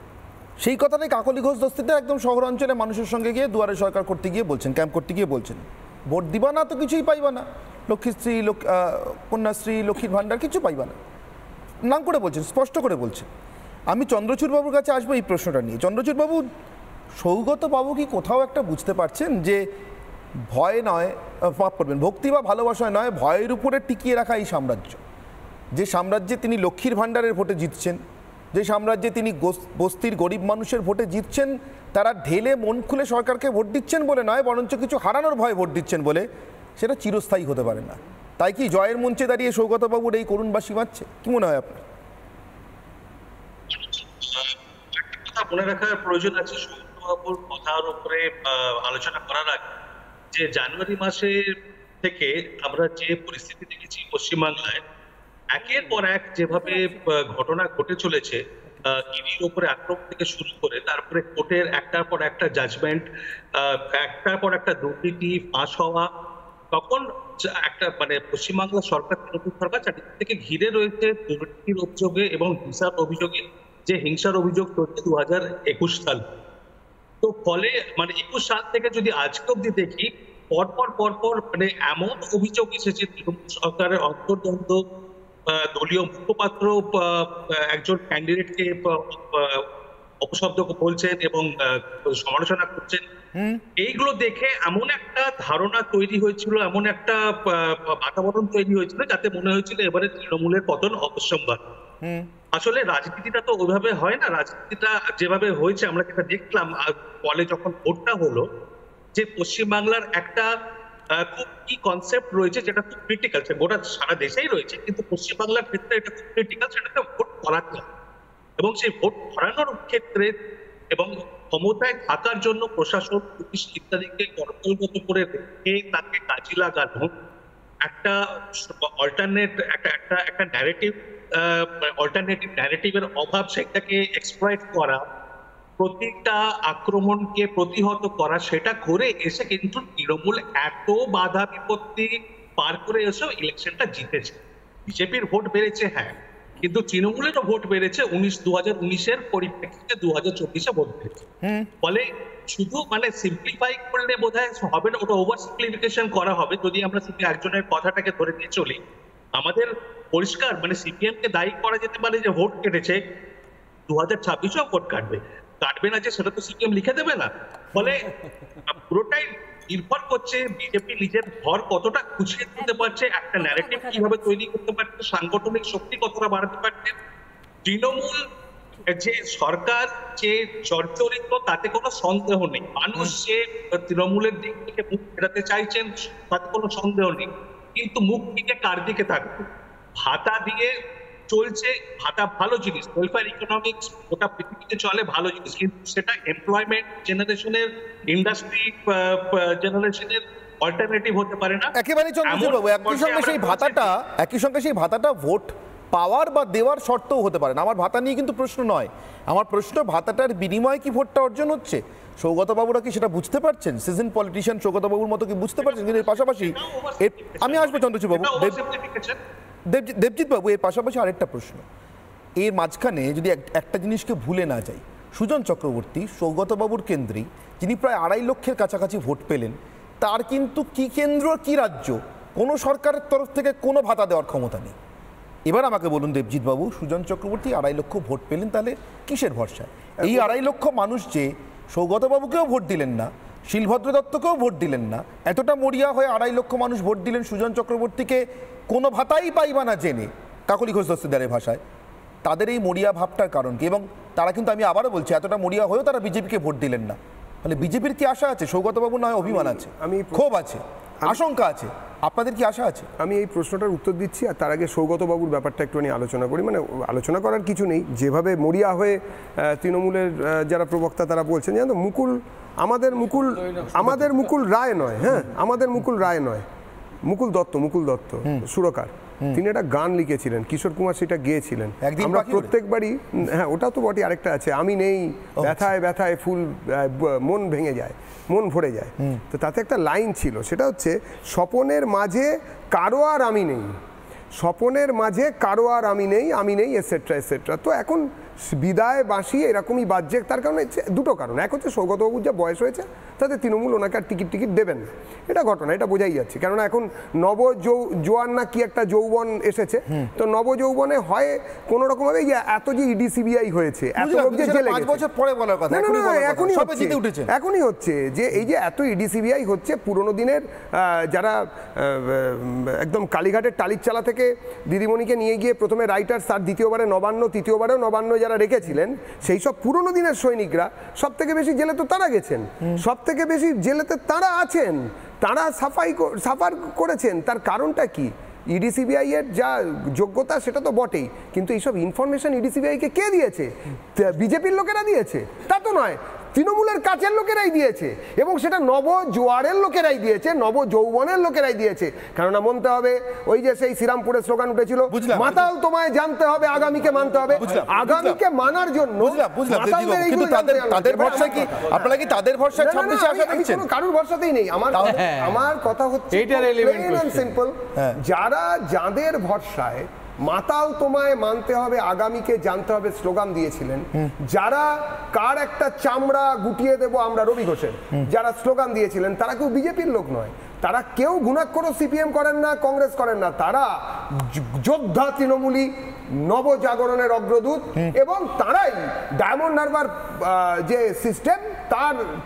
সেই কথাটাই কাকলি ঘোষ দস্তিদার একদম শহরাঞ্চলে মানুষের সঙ্গে গিয়ে দুয়ারে সরকার করতে গিয়ে বলছেন, ক্যাম্প করতে গিয়ে বলছেন। ভোট দিবা না তো কিছুই পাইবা না, লক্ষ্মীশ্রী কন্যাশ্রী লক্ষ্মীর ভাণ্ডার কিছু পাইবা না, নাম করে বলছেন, স্পষ্ট করে বলছেন। আমি চন্দ্রচূড় বাবুর কাছে আসবো এই প্রশ্নটা নিয়ে। চন্দ্রচূড় বাবু, সৌগত বাবু কি কোথাও একটা বুঝতে পারছেন যে ভয় নয়, মাফ করবেন, ভক্তি বা ভালোবাসায় নয়, ভয়ের উপরে টিকিয়ে রাখা এই সাম্রাজ্য, যে সাম্রাজ্যে তিনি লক্ষ্মীর ভাণ্ডারের ভোটে জিতছেন, যে সাম্রাজ্যে তিনি বস্তির গরিব মানুষের ভোটে জিতছেন, তারা ঢেলে মন খুলে সরকারকে ভোট দিচ্ছেন বলে নয়, বরঞ্চ কিছু হারানোর ভয়ে ভোট দিচ্ছেন বলে, সেটা চিরস্থায়ী হতে পারে না। তাই কি জয়ের মঞ্চে দাঁড়িয়ে সৌগতবাবুর এই করুণবাসী বাঁচছে? কি মনে হয় আপনার? মনে রাখার প্রয়োজন আছে সৌগতবাবুর কথার উপরে আলোচনা করার আগে, যে জানুয়ারি মাসে থেকে আমরা যে পরিস্থিতি দেখেছি পশ্চিমবাংলায়, একের পর এক যেভাবে ঘটনা ঘটে চলেছে, ইডির উপরে আক্রমণ থেকে শুরু করে তারপরে কোর্টের একটার পর একটা জাজমেন্ট, একটার পর একটা দুর্নীতি ফাঁস হওয়া, তখন একটা মানে পশ্চিমবাংলা সরকার, তৃণমূল সরকার চারিদিক থেকে ঘিরে রয়েছে দুর্নীতির অভিযোগে এবং হিংসার অভিযোগে, যে হিংসার অভিযোগ চলছে 2021 সাল। তো ফলে মানে 21 সাল থেকে যদি আজকে অব্দি দেখি, পরপর মানে এমন অভিযোগ এসেছে তৃণমূল সরকারের অন্তর্দ্বন্দ্ব, দলীয় মুখপাত্র একজন ক্যান্ডিডেটকে অপশব্দ বলছেন এবং সমালোচনা করছেন। এইগুলো দেখে এমন একটা ধারণা তৈরি হয়েছিল, এমন একটা বাতাবরণ তৈরি হয়েছিল, যাতে মনে হয়েছিল এবারে তৃণমূলের পতন অবশ্যম্ভাবী। আসলে রাজনীতিটা তো ওইভাবে হয় না। রাজনীতিটা যেভাবে হয়েছে আমরা যেটা দেখলাম ফলে যখন ভোটটা হলো, যে পশ্চিমবাংলার একটা খুব কি কনসেপ্ট রয়েছে যেটা খুব ক্রিটিক্যাল, গোটা সারা দেশেই রয়েছে, কিন্তু পশ্চিমবাংলার ক্ষেত্রে এটা খুব ক্রিটিক্যাল, সেটাতে ভোট করাতে হবে। এবং সেই ভোট করানোর ক্ষেত্রে এবং ক্ষমতায় থাকার জন্য প্রশাসন, পুলিশ ইত্যাদিকে করতলগত করে রেখে তাকে কাজে লাগানো, একটা অল্টারনেট একটা ন্যারেটিভ, অল্টারনেটিভ ন্যারেটিভের অভাব, সেটাকে এক্সপ্লয়েট করা, প্রতিটা আক্রমণকে প্রতিহত করা, সেটা করে এসে কিন্তু তৃণমূল এত বাধা বিপত্তি পার করে এসেও ইলেকশনটা জিতেছে। বিজেপির ভোট বেড়েছে, হ্যাঁ, কিন্তু তৃণমূলেরও ভোট বেড়েছে 2019-এর পরিপ্রেক্ষিতে 2024-এ ভোট বেড়েছে। ফলে শুধু মানে সিম্পলিফাই করলে বোধহয় হবে না, ওটা ওভার সিম্পলিফিকেশন করা হবে যদি আমরা শুধু একজনের কথাটাকে ধরে নিয়ে চলি। আমাদের পরিষ্কার মানে সিপিএম কে দায়ী করা যেতে পারে যে ভোট কেটেছে, 2026-এও ভোট কাটবে না, যে সেটা তো সিপিএম লিখে দেবে না। ফলে পুরোটাই নির্ভর করছে বিজেপি নিজের ঘর কতটা খুঁচিয়ে তুলতে পারছে, একটা ন্যারেটিভ কিভাবে তৈরি করতে পারছে, সাংগঠনিক শক্তি কতটা বাড়াতে পারছে। তৃণমূল যে সরকার যে জর্জরিত, তাতে কোনো সন্দেহ নেই। মানুষ যে তৃণমূলের দিক থেকে মুখ ফেরাতে চাইছেন, তাতে কোনো সন্দেহ নেই। কিন্তু মুখ থেকে কার দিকে থাকবে? ভাতা দিয়ে চলছে, ভাতা ভালো জিনিস, ওয়েলফেয়ার ইকোনমিক্স গোটা পৃথিবীতে চলে, ভালো জিনিস, কিন্তু সেটা এমপ্লয়মেন্ট জেনারেশনের, ইন্ডাস্ট্রি জেনারেশনের অল্টারনেটিভ হতে পারে না। একেবারে চন্দ্রচূড়বাবু, একই সঙ্গে সেই ভাতাটা ভোট পাওয়ার বা দেওয়ার শর্তও হতে পারে না। আমার ভাতা নিয়ে কিন্তু প্রশ্ন নয়, আমার প্রশ্ন ভাতাটার বিনিময়ে কি ভোটটা অর্জন হচ্ছে? সৌগতবাবুরা কি সেটা বুঝতে পারছেন? সিজন পলিটিশিয়ান সৌগতবাবুর মতো কি বুঝতে পারছেন? কিন্তু এর পাশাপাশি আমি আসবো চন্দ্রচূড়বাবু, দেবজিৎ বাবু, এর পাশাপাশি আরেকটা প্রশ্ন, এর মাঝখানে যদি একটা জিনিসকে ভুলে না যাই, সুজন চক্রবর্তী সৌগতবাবুর কেন্দ্রেই, যিনি প্রায় 2.5 লক্ষের কাছাকাছি ভোট পেলেন, তার কিন্তু কি কেন্দ্র কি রাজ্য কোনো সরকারের তরফ থেকে কোনো ভাতা দেওয়ার ক্ষমতা নেই। এবার আমাকে বলুন দেবজিৎ বাবু, সুজন চক্রবর্তী 2.5 লক্ষ ভোট পেলেন, তাহলে কিসের ভরসায়? এই 2.5 লক্ষ মানুষ যে সৌগতবাবুকেও ভোট দিলেন না, শিলভদ্র দত্তকেও ভোট দিলেন না, এতটা মরিয়া হয়ে 2.5 লক্ষ মানুষ ভোট দিলেন সুজন চক্রবর্তীকে কোনো ভাতাই পাইবা না জেনে, কাকলি ঘোষ দস্তিদারের ভাষায়। তাদের এই মরিয়া ভাবটার কারণ কি? এবং তারা কিন্তু, আমি আবারও বলছি, এতটা মরিয়া হয়েও তারা বিজেপিকে ভোট দিলেন না। তাহলে বিজেপির কি আশা আছে? সৌগতবাবু নয় অভিমান আছে, ক্ষোভ আছে, আশঙ্কা আছে, আপনাদের কি আশা আছে? আমি এই প্রশ্নটার উত্তর দিচ্ছি, আর তার আগে সৌগতবাবুর ব্যাপারটা একটুখানি আলোচনা করি। মানে আলোচনা করার কিছু নেই, যেভাবে মরিয়া হয়ে তৃণমূলের যারা প্রবক্তা তারা বলছেন, জানো আমাদের মুকুল রায় নয়, হ্যাঁ, আমাদের মুকুল রায় নয়, মুকুল দত্ত সুরকার, তিনি একটা গান লিখেছিলেন, কিশোর কুমার সেটা গেয়েছিলেন, আমরা প্রত্যেকবারই, হ্যাঁ ওটা তো বটে, আরেকটা আছে, আমি নেই ব্যথায় ব্যথায় ফুল মন ভেঙে যায়, মন ভরে যায়। তো তাতে একটা লাইন ছিল, সেটা হচ্ছে স্বপনের মাঝে কারো আর আমি নেই, স্বপনের মাঝে কারো আর আমি নেই, এটসেট্রা এটসেট্রা। তো এখন বিদায় বাঁশি এরকমই বাজছে। তার কারণে দুটো কারণ, এক হচ্ছে সৌগতবাবুর যা বয়স হয়েছে তাতে তৃণমূল ওনাকে আর টিকিট দেবেন, এটা ঘটনা, এটা বোঝাই যাচ্ছে। কেননা এখন জোয়ান না কি একটা যৌবন এসেছে, তো নবযৌবনে হয় কোনো রকমভাবে এত যে ইডি সিবিআই হয়েছে, এত লোক যে জেলে গেছে, 5 বছর পরে বলার কথা, এখনই হচ্ছে যে এই যে এত ইডি সিবিআই হচ্ছে, পুরোনো দিনের যারা একদম কালীঘাটের টালির চালা থেকে দিদিমণিকে নিয়ে গিয়ে প্রথমে রাইটার্স, তার দ্বিতীয়বারে নবান্ন, তৃতীয়বারেও নবান্ন যারা রেখেছিলেন, সেই সব পুরোনো দিনের সৈনিকরা সব থেকে বেশি জেলে তো তারা গেছেন, সব থেকে বেশি জেলেতে তারা আছেন, তারা সাফার করেছেন। তার কারণটা কি? ইডি সিবিআই এর যা যোগ্যতা সেটা তো বটেই, কিন্তু এইসব ইনফরমেশন ইডি সিবিআইকে কে দিয়েছে? বিজেপির লোকেরা দিয়েছে? তা তো নয়, তৃণমূলের কাছের লোকেরাই দিয়েছে, এবং সেটা নব জোয়ারের লোকেরাই দিয়েছে, নব যৌবনের লোকেরাই দিয়েছে। কেননা মনতে হবে, ওই যে সেই শ্রীরামপুরের স্লোগান উঠেছিল, মাতাল তোমায় জানতে হবে, আগামীকে মানতে হবে। আগামীকে মানার জন্য তাদের ভরসা কি আপনারা কি তাদের ভরসায় 26-এ আশা দেখছেন? কারুর ভরসাতেই নেই। আমার কথা হচ্ছে সিম্পল, যাদের ভরসায় মাতাল তোমায় মানতে হবে, আগামীকে জানতে হবে স্লোগান দিয়েছিলেন, যারা কার একটা চামড়া গুটিয়ে দেব আমরা রবি ঘোষের যারা স্লোগান দিয়েছিলেন, তারা কেউ বিজেপির লোক নয়, তারা কেউ গুণাক্ষর সিপিএম করেন না, কংগ্রেস করেন না, তারা যোদ্ধা তৃণমূলী নবজাগরণের অগ্রদূত, এবং তারাই ডায়মন্ড হারবার যে সিস্টেম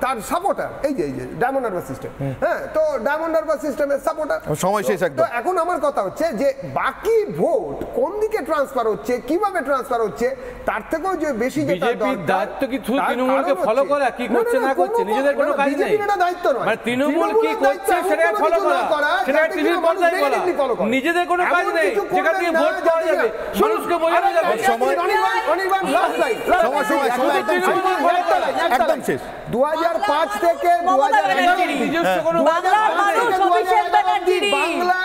তার সাপোর্টার। এই যে ডায়মন্ড হারবার সিস্টেম, হ্যাঁ, তো ডায়মন্ড হারবার সিস্টেমের সাপোর্টার। সময় শেষ একদম। তো এখন আমার কথা হচ্ছে যে বাকি ভোট কোন দিকে ট্রান্সফার হচ্ছে, কিভাবে ট্রান্সফার হচ্ছে, তার থেকেও যে বেশি বিজেপির দায়িত্ব কি তৃণমূলকে ফলো করা, কি করছে না করছে, নিজেদের কোনো কাজ নেই। এটা দায়িত্ব নয়, মানে তৃণমূল কি করছে সেটা ফলো করা, সেটা টিভির পর্দায় বলা, নিজেদের কোনো কাজ নেই, যেখান থেকে ভোট পাওয়া যাবে, মানুষকে বোঝানো যাবে। একদম শেষ। 2005 থেকে 2011 বাংলা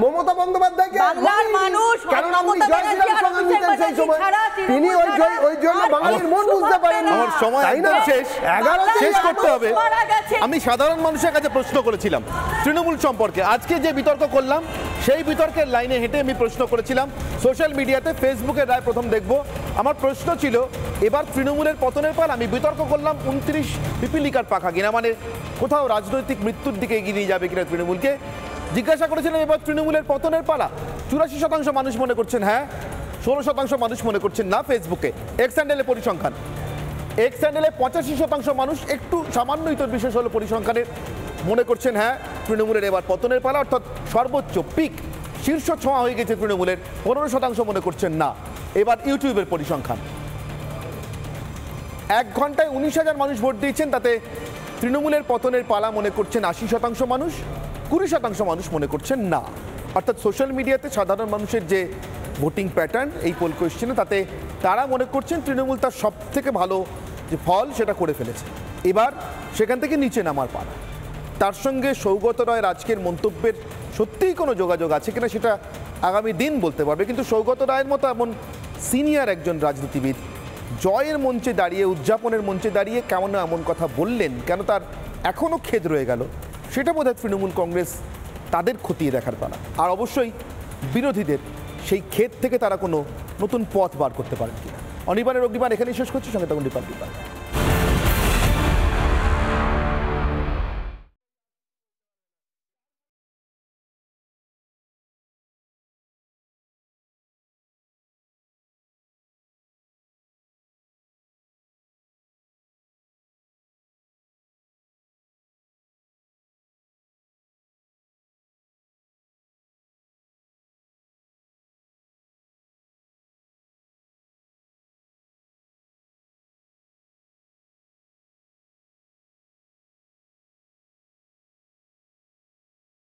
মমতা বন্দ্যোপাধ্যায়কে, তিনি ওই জন্য বাঙালির মন বুঝতে পারেননি। আমার সময় একদম শেষ, 11 শেষ করতে হবে। আমি সাধারণ মানুষের কাছে প্রশ্ন করেছিলাম তৃণমূল সম্পর্কে, আজকে যে বিতর্ক করলাম সেই বিতর্কের লাইনে হেঁটে আমি প্রশ্ন করেছিলাম সোশ্যাল মিডিয়াতে, ফেসবুকের রায় প্রথম দেখব। আমার প্রশ্ন ছিল এবার তৃণমূলের পতনের পর আমি বিতর্ক করলাম 29 পিপিলিকার পাখা কিনা, মানে কোথাও রাজনৈতিক মৃত্যুর দিকে এগিয়ে নিয়ে যাবে কিনা তৃণমূলকে। জিজ্ঞাসা করেছিলাম এবার তৃণমূলের পতনের পালা, 84% মানুষ মনে করছেন হ্যাঁ, 16% মানুষ মনে করছেন না। ফেসবুকে এক্স হ্যান্ডেলে পরিসংখ্যান, এক্স হ্যান্ডেলে 85% মানুষ, একটু সামান্য ইতর বিশেষ হলো পরিসংখ্যানের, মনে করছেন হ্যাঁ তৃণমূলের এবার পতনের পালা, অর্থাৎ সর্বোচ্চ পিক শীর্ষ ছোঁয়া হয়ে গেছে তৃণমূলের। 15% মনে করছেন না। এবার ইউটিউবের পরিসংখ্যান, 1 ঘন্টায় 19,000 মানুষ ভোট দিয়েছেন, তাতে তৃণমূলের পতনের পালা মনে করছেন 80% মানুষ, 20% মানুষ মনে করছেন না। অর্থাৎ সোশ্যাল মিডিয়াতে সাধারণ মানুষের যে ভোটিং প্যাটার্ন এই পোল কোয়েশ্চেনে, তাতে তারা মনে করছেন তৃণমূল তার সব থেকে ভালো যে ফল সেটা করে ফেলেছে, এবার সেখান থেকে নিচে নামার পালা। তার সঙ্গে সৌগত রায়ের আজকের মন্তব্যের সত্যিই কোনো যোগাযোগ আছে কিনা সেটা আগামী দিন বলতে পারবে, কিন্তু সৌগত রায়ের মতো এমন সিনিয়র একজন রাজনীতিবিদ জয়ের মঞ্চে দাঁড়িয়ে, উদযাপনের মঞ্চে দাঁড়িয়ে কেমন এমন কথা বললেন, কেন তার এখনও খেদ রয়ে গেল, সেটা বোধহয় তৃণমূল কংগ্রেস তাদের খতিয়ে দেখার পালা। আর অবশ্যই বিরোধীদের সেই খেদ থেকে তারা কোনো নতুন পথ বার করতে পারেন কিনা। অনিবারের অগ্নিবাণ এখানেই শেষ করছি, সঙ্গে তখন রিপাবলিক।